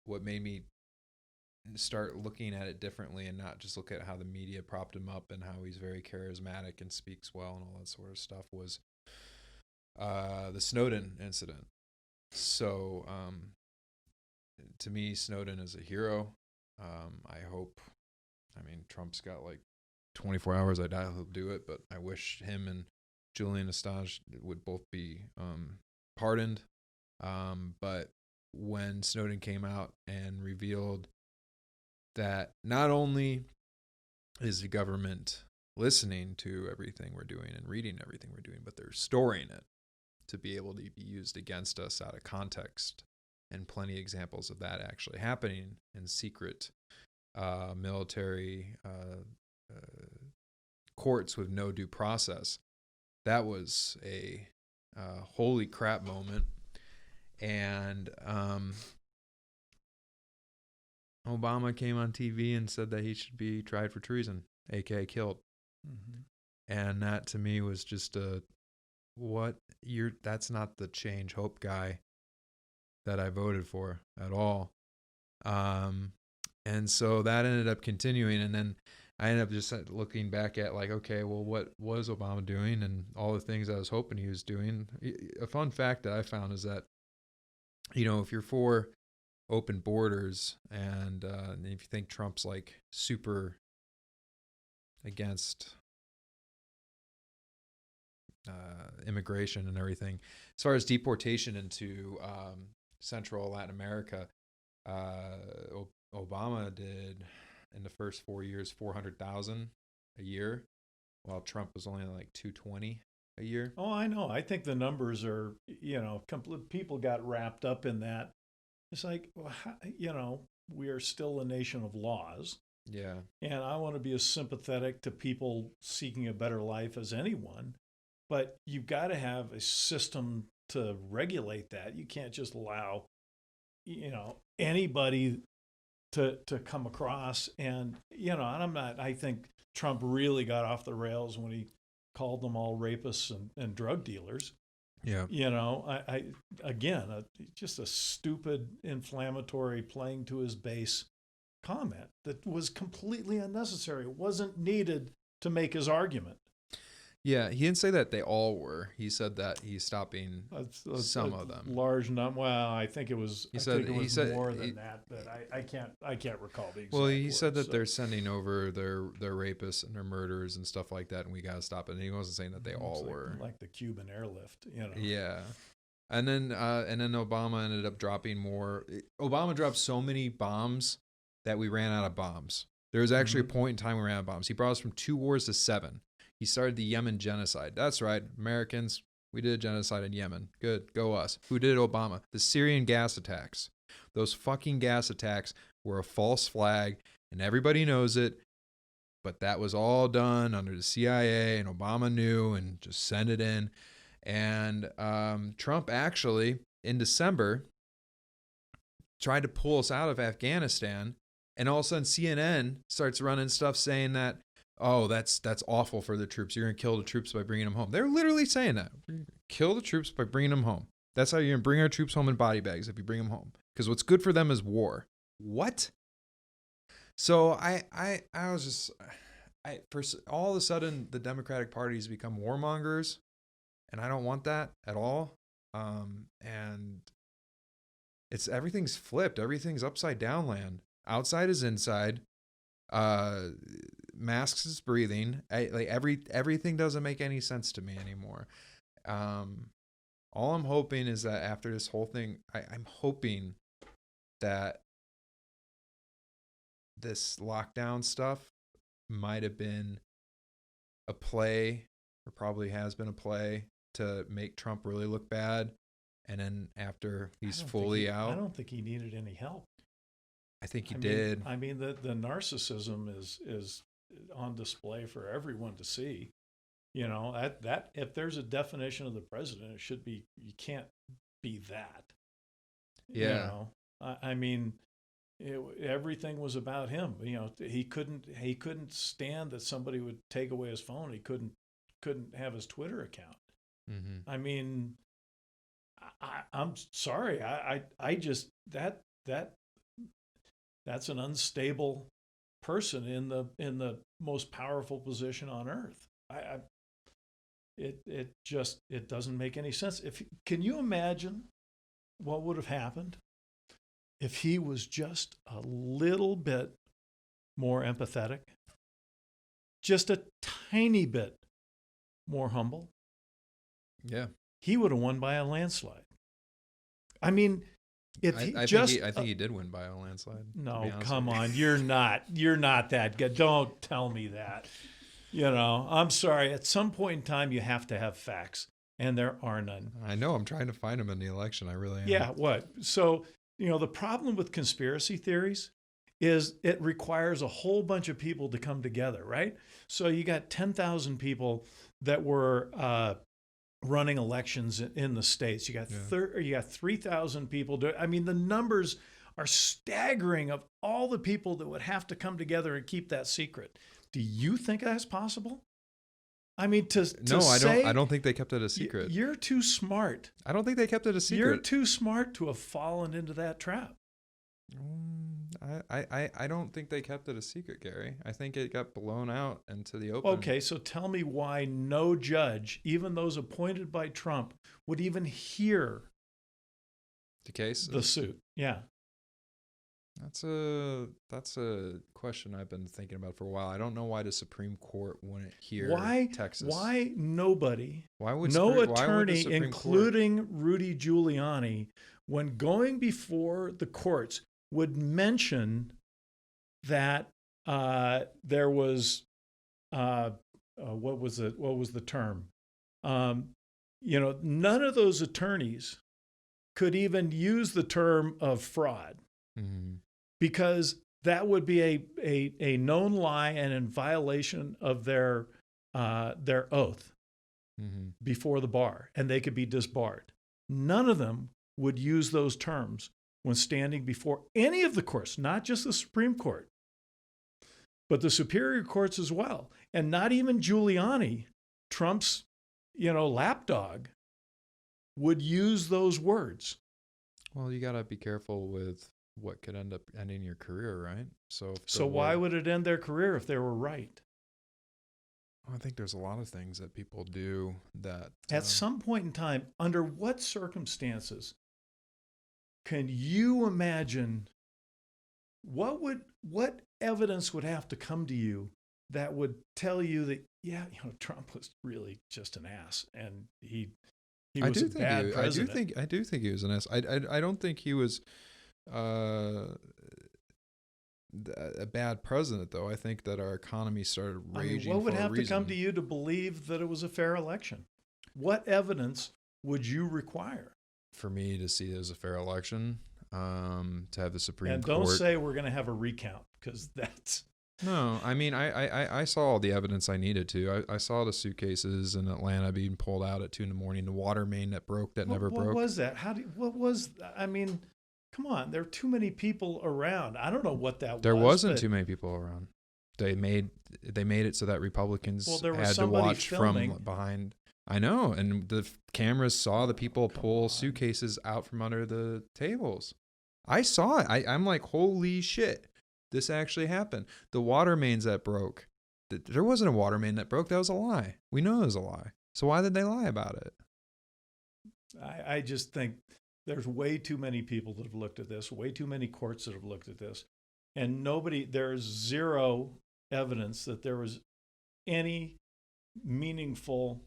what made me start looking at it differently and not just look at how the media propped him up and how he's very charismatic and speaks well and all that sort of stuff was the Snowden incident. So to me, Snowden is a hero. Trump's got like 24 hours. I doubt he'll do it, but I wish him and Julian Assange would both be pardoned. But when Snowden came out and revealed that not only is the government listening to everything we're doing and reading everything we're doing, but they're storing it to be able to be used against us out of context. And plenty of examples of that actually happening in secret military courts with no due process. That was a holy crap moment. And Obama came on TV and said that he should be tried for treason, aka killed. Mm-hmm. And that to me was just that's not the change hope guy that I voted for at all. And so that ended up continuing, and then I ended up just looking back at like, okay, well, what was Obama doing and all the things I was hoping he was doing. A fun fact that I found is that, if you're for open borders and if you think Trump's like super against immigration and everything, as far as deportation into Central Latin America, Obama did in the first 4 years 400,000 a year, while Trump was only like 220 a year. Oh, I know. I think the numbers are, people got wrapped up in that. It's like, we are still a nation of laws. Yeah. And I want to be as sympathetic to people seeking a better life as anyone, but you've got to have a system to regulate that. You can't just allow, anybody to come across. And, I think Trump really got off the rails when he called them all rapists and drug dealers. Yeah. Just a stupid, inflammatory, playing to his base comment that was completely unnecessary. It wasn't needed to make his argument. Yeah, he didn't say that they all were. He said that he's stopping some of them. Large number. Well, I think it was. He said more than that, but I can't recall the exact. Well, he words, said that they're sending over their rapists and their murderers and stuff like that, and we gotta stop it. And he wasn't saying that they all were like the Cuban airlift, Yeah, and then Obama ended up dropping more. Obama dropped so many bombs that we ran out of bombs. There was actually a point in time we ran out of bombs. He brought us from 2 wars to 7. He started the Yemen genocide. That's right, Americans. We did a genocide in Yemen. Good, go us. Who did it? Obama. The Syrian gas attacks. Those fucking gas attacks were a false flag, and everybody knows it. But that was all done under the CIA, and Obama knew and just sent it in. And Trump actually, in December, tried to pull us out of Afghanistan, and all of a sudden CNN starts running stuff saying that, oh, that's awful for the troops. You're going to kill the troops by bringing them home. They're literally saying that. Kill the troops by bringing them home. That's how you're going to bring our troops home in body bags if you bring them home. Because what's good for them is war. What? So I was just, all of a sudden the Democratic Party has become warmongers, and I don't want that at all. And everything's flipped. Everything's upside down land. Outside is inside. Masks is breathing. Everything doesn't make any sense to me anymore. All I'm hoping is that after this whole thing, I'm hoping that this lockdown stuff might have been a play, or probably has been a play, to make Trump really look bad. And then after he's fully out, I don't think he needed any help. I think he did. The narcissism is on display for everyone to see. That if there's a definition of the president, it should be, you can't be that. Yeah. Everything was about him. He couldn't stand that somebody would take away his phone. He couldn't have his Twitter account. Mm-hmm. I'm sorry. I just that That's an unstable person in the most powerful position on earth. It doesn't make any sense. Can you imagine what would have happened if he was just a little bit more empathetic, just a tiny bit more humble? Yeah. He would have won by a landslide. I mean, if he I think he did win by a landslide. No, come on. You're not that good. Don't tell me that. I'm sorry. At some point in time, you have to have facts, and there are none. I know. I'm trying to find him in the election. I really am. Yeah, what? So, the problem with conspiracy theories is it requires a whole bunch of people to come together, right? So you got 10,000 people that were running elections in the states. You got you got 3,000 people. The numbers are staggering of all the people that would have to come together and keep that secret. Do you think that's possible? I don't think they kept it a secret. You're too smart. I don't think they kept it a secret. You're too smart to have fallen into that trap. I don't think they kept it a secret, Gary. I think it got blown out into the open. Okay, so tell me why no judge, even those appointed by Trump, would even hear the suit. Yeah. That's a question I've been thinking about for a while. I don't know why the Supreme Court wouldn't hear Texas. Why nobody? Why would no attorney, including Rudy Giuliani, when going before the courts, would mention that there was what was the term? None of those attorneys could even use the term of fraud, because that would be a known lie and in violation of their oath before the bar, and they could be disbarred. None of them would use those terms when standing before any of the courts, not just the Supreme Court, but the superior courts as well. And not even Giuliani, Trump's, lapdog, would use those words. Well, you got to be careful with what could end up ending your career, right? So why would it end their career if they were right? I think there's a lot of things that people do that... At some point in time, under what circumstances can you imagine what evidence would have to come to you that would tell you that, Trump was really just an ass and he was a bad president? I do think he was an ass. I don't think he was a bad president, though. I think that our economy started raging. What would have to come to you to believe that it was a fair election? What evidence would you require? For me to see it as a fair election, to have the Supreme Court. And don't say we're going to have a recount, because that's... No, I saw all the evidence I needed to. I saw the suitcases in Atlanta being pulled out at 2 a.m, the water main that broke never broke. What was that? Come on, there are too many people around. I don't know what that was. There wasn't too many people around. They made it so that Republicans had to watch from behind. I know, and the cameras saw the people pull suitcases out from under the tables. I saw it. I'm like, holy shit, this actually happened. The water mains that broke, there wasn't a water main that broke. That was a lie. We know it was a lie. So why did they lie about it? I just think there's way too many people that have looked at this, way too many courts that have looked at this, and there's zero evidence that there was any meaningful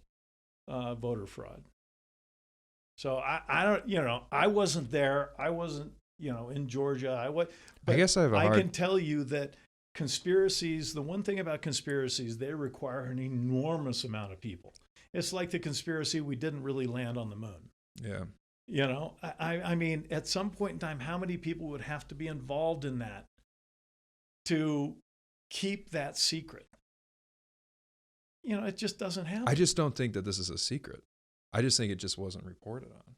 voter fraud. So I don't, I wasn't there. I wasn't, in Georgia. I guess I can tell you that conspiracies, the one thing about conspiracies, they require an enormous amount of people. It's like the conspiracy we didn't really land on the moon. Yeah. I mean, at some point in time, how many people would have to be involved in that to keep that secret? It just doesn't happen. I just don't think that this is a secret. I just think it just wasn't reported on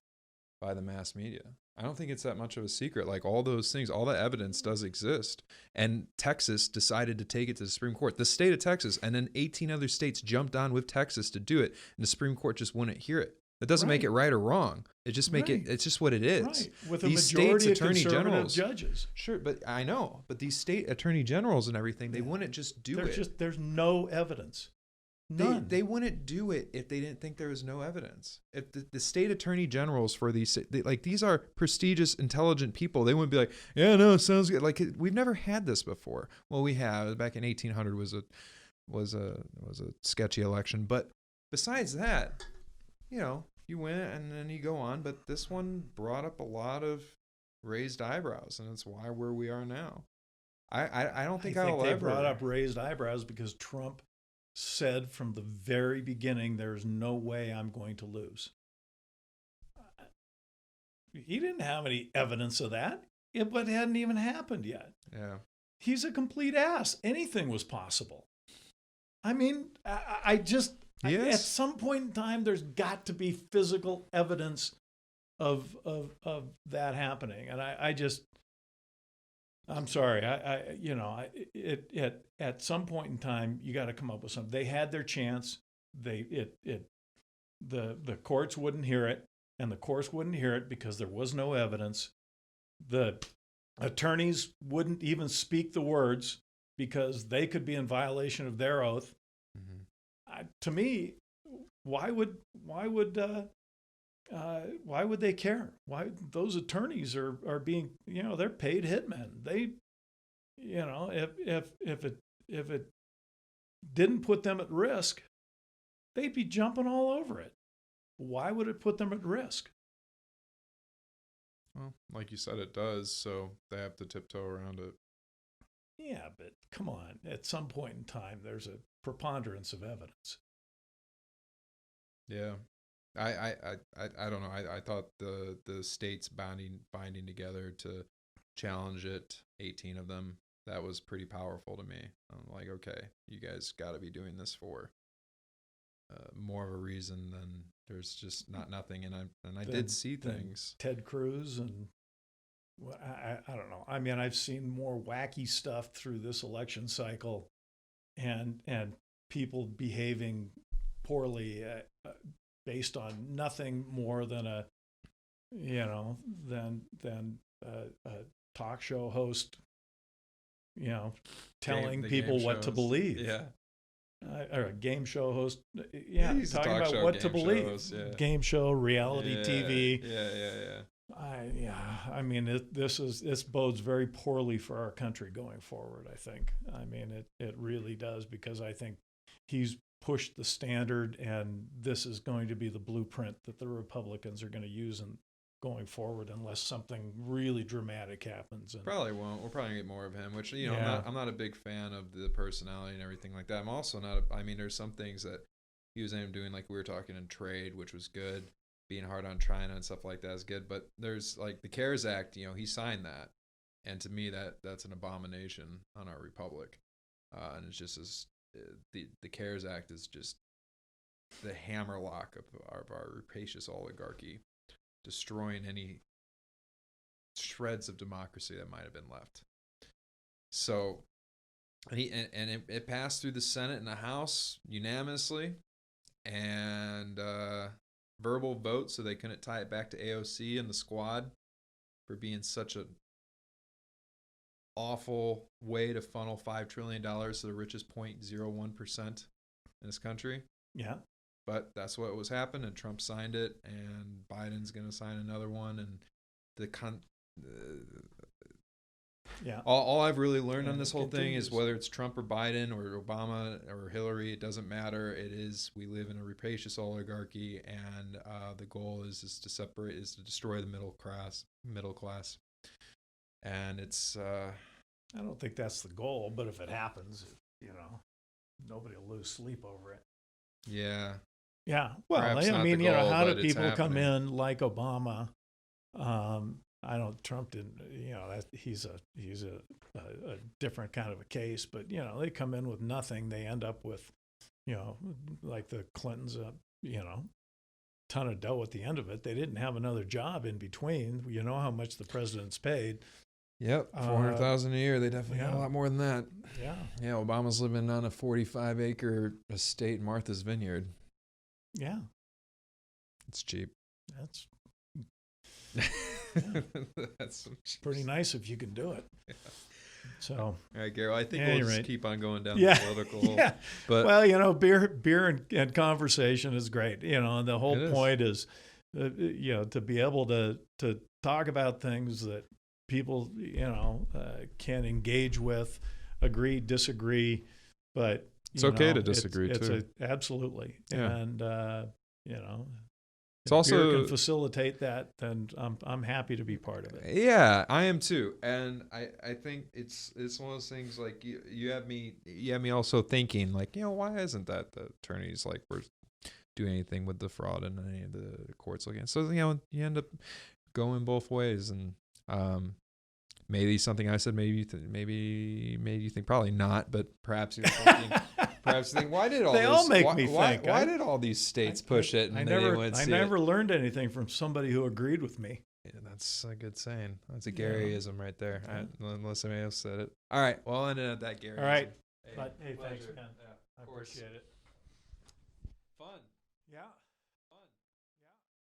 by the mass media. I don't think it's that much of a secret. Like, all those things, all the evidence does exist. And Texas decided to take it to the Supreme Court. The state of Texas, and then 18 other states jumped on with Texas to do it. And the Supreme Court just wouldn't hear it. That doesn't make it right or wrong. It just make it. It's just what it is. Right. With a These majority states' of attorney conservative generals, judges. Sure, but I know. But these state attorney generals and everything, they wouldn't just do it. There's no evidence. None. They wouldn't do it if they didn't think there was no evidence. If the state attorney generals for these, these are prestigious, intelligent people, they wouldn't be like, yeah, no, it sounds good. Like, we've never had this before. Well, we have. Back in 1800 was a sketchy election. But besides that, you win and then you go on. But this one brought up a lot of raised eyebrows, and it's why where we are now. I don't think I'll they ever brought up raised eyebrows because Trump said from the very beginning, there's no way I'm going to lose. He didn't have any evidence of that, but it hadn't even happened yet. Yeah. He's a complete ass. Anything was possible. I mean, at some point in time, there's got to be physical evidence of that happening. And I'm sorry. At some point in time, you got to come up with something. They had their chance. The courts wouldn't hear it, and the courts wouldn't hear it because there was no evidence. The attorneys wouldn't even speak the words because they could be in violation of their oath. Mm-hmm. To me, why would they care? Why those attorneys are being, they're paid hitmen. They, if it didn't put them at risk, they'd be jumping all over it. Why would it put them at risk? Well, like you said, it does. So they have to tiptoe around it. Yeah, but come on. At some point in time, there's a preponderance of evidence. Yeah. I don't know. I thought the states binding together to challenge it, 18 of them, that was pretty powerful to me. I'm like, okay, you guys got to be doing this for more of a reason than there's just nothing. And I did see things. Ted Cruz and I don't know. I mean, I've seen more wacky stuff through this election cycle, and people behaving poorly. Based on nothing more than a talk show host, telling people what to believe. Yeah. Or a game show host. Yeah. Talking about what to believe. Host, yeah. Game show, reality TV. Yeah. I mean, this bodes very poorly for our country going forward, I think. I mean, it really does, because I think he's pushed the standard, and this is going to be the blueprint that the Republicans are going to use going forward, unless something really dramatic happens. And probably won't. We'll probably get more of him, which I'm not a big fan of the personality and everything like that. I'm also not. I mean, there's some things that he was doing, like we were talking in trade, which was good. Being hard on China and stuff like that is good. But there's like the CARES Act. He signed that, and to me that's an abomination on our republic, and it's just the CARES Act is just the hammerlock of our rapacious oligarchy, destroying any shreds of democracy that might have been left. So, it passed through the Senate and the House unanimously, and verbal vote, so they couldn't tie it back to AOC and the squad for being such a awful way to funnel $5 trillion to the richest 0.01% in this country. Yeah. But that's what was happened, and Trump signed it, and Biden's going to sign another one, and all I've really learned on this whole thing is whether it's Trump or Biden or Obama or Hillary, it doesn't matter. We live in a rapacious oligarchy, and the goal is to destroy the middle class. And it's I don't think that's the goal, but if it happens, nobody will lose sleep over it. Yeah. Yeah. Well, I mean, how do people come in like Obama? I don't. Trump didn't. He's a different kind of a case. But they come in with nothing. They end up with, like the Clintons, ton of dough at the end of it. They didn't have another job in between. You know how much the president's paid. Yep, $400,000 a year. They definitely got a lot more than that. Yeah. Yeah, Obama's living on a 45-acre estate in Martha's Vineyard. Yeah. It's cheap. That's That's pretty nice if you can do it. Yeah. So, all right, Gary. I think Any we'll just rate. keep on going down Yeah. the political hole. Yeah. But Well, beer and conversation is great. And the whole It is. point is, to be able to talk about things that people, can engage with, agree, disagree, but It's okay to disagree, too. Absolutely. Yeah. And, It's if also- beer can facilitate that, then I'm happy to be part of it. yeah, I am too. And I think it's one of those things like you have me also thinking like, why isn't that the attorneys like we're doing anything with the fraud in any of the courts again? So you end up going both ways, and maybe something I said maybe you think probably not, but perhaps you're thinking perhaps you think why did all They this, all make why, me why, think. why did all these states push it and I they didn't never, want to I see never it? learned anything from somebody who agreed with me. Yeah, that's a good saying. That's a Yeah. Garyism right there. Yeah. Unless somebody else said it. All right. Well, I'll end it at that, Garyism. All right. Hey, But hey, thanks, pleasure. man. Yeah, I of course. appreciate it. Fun. Yeah.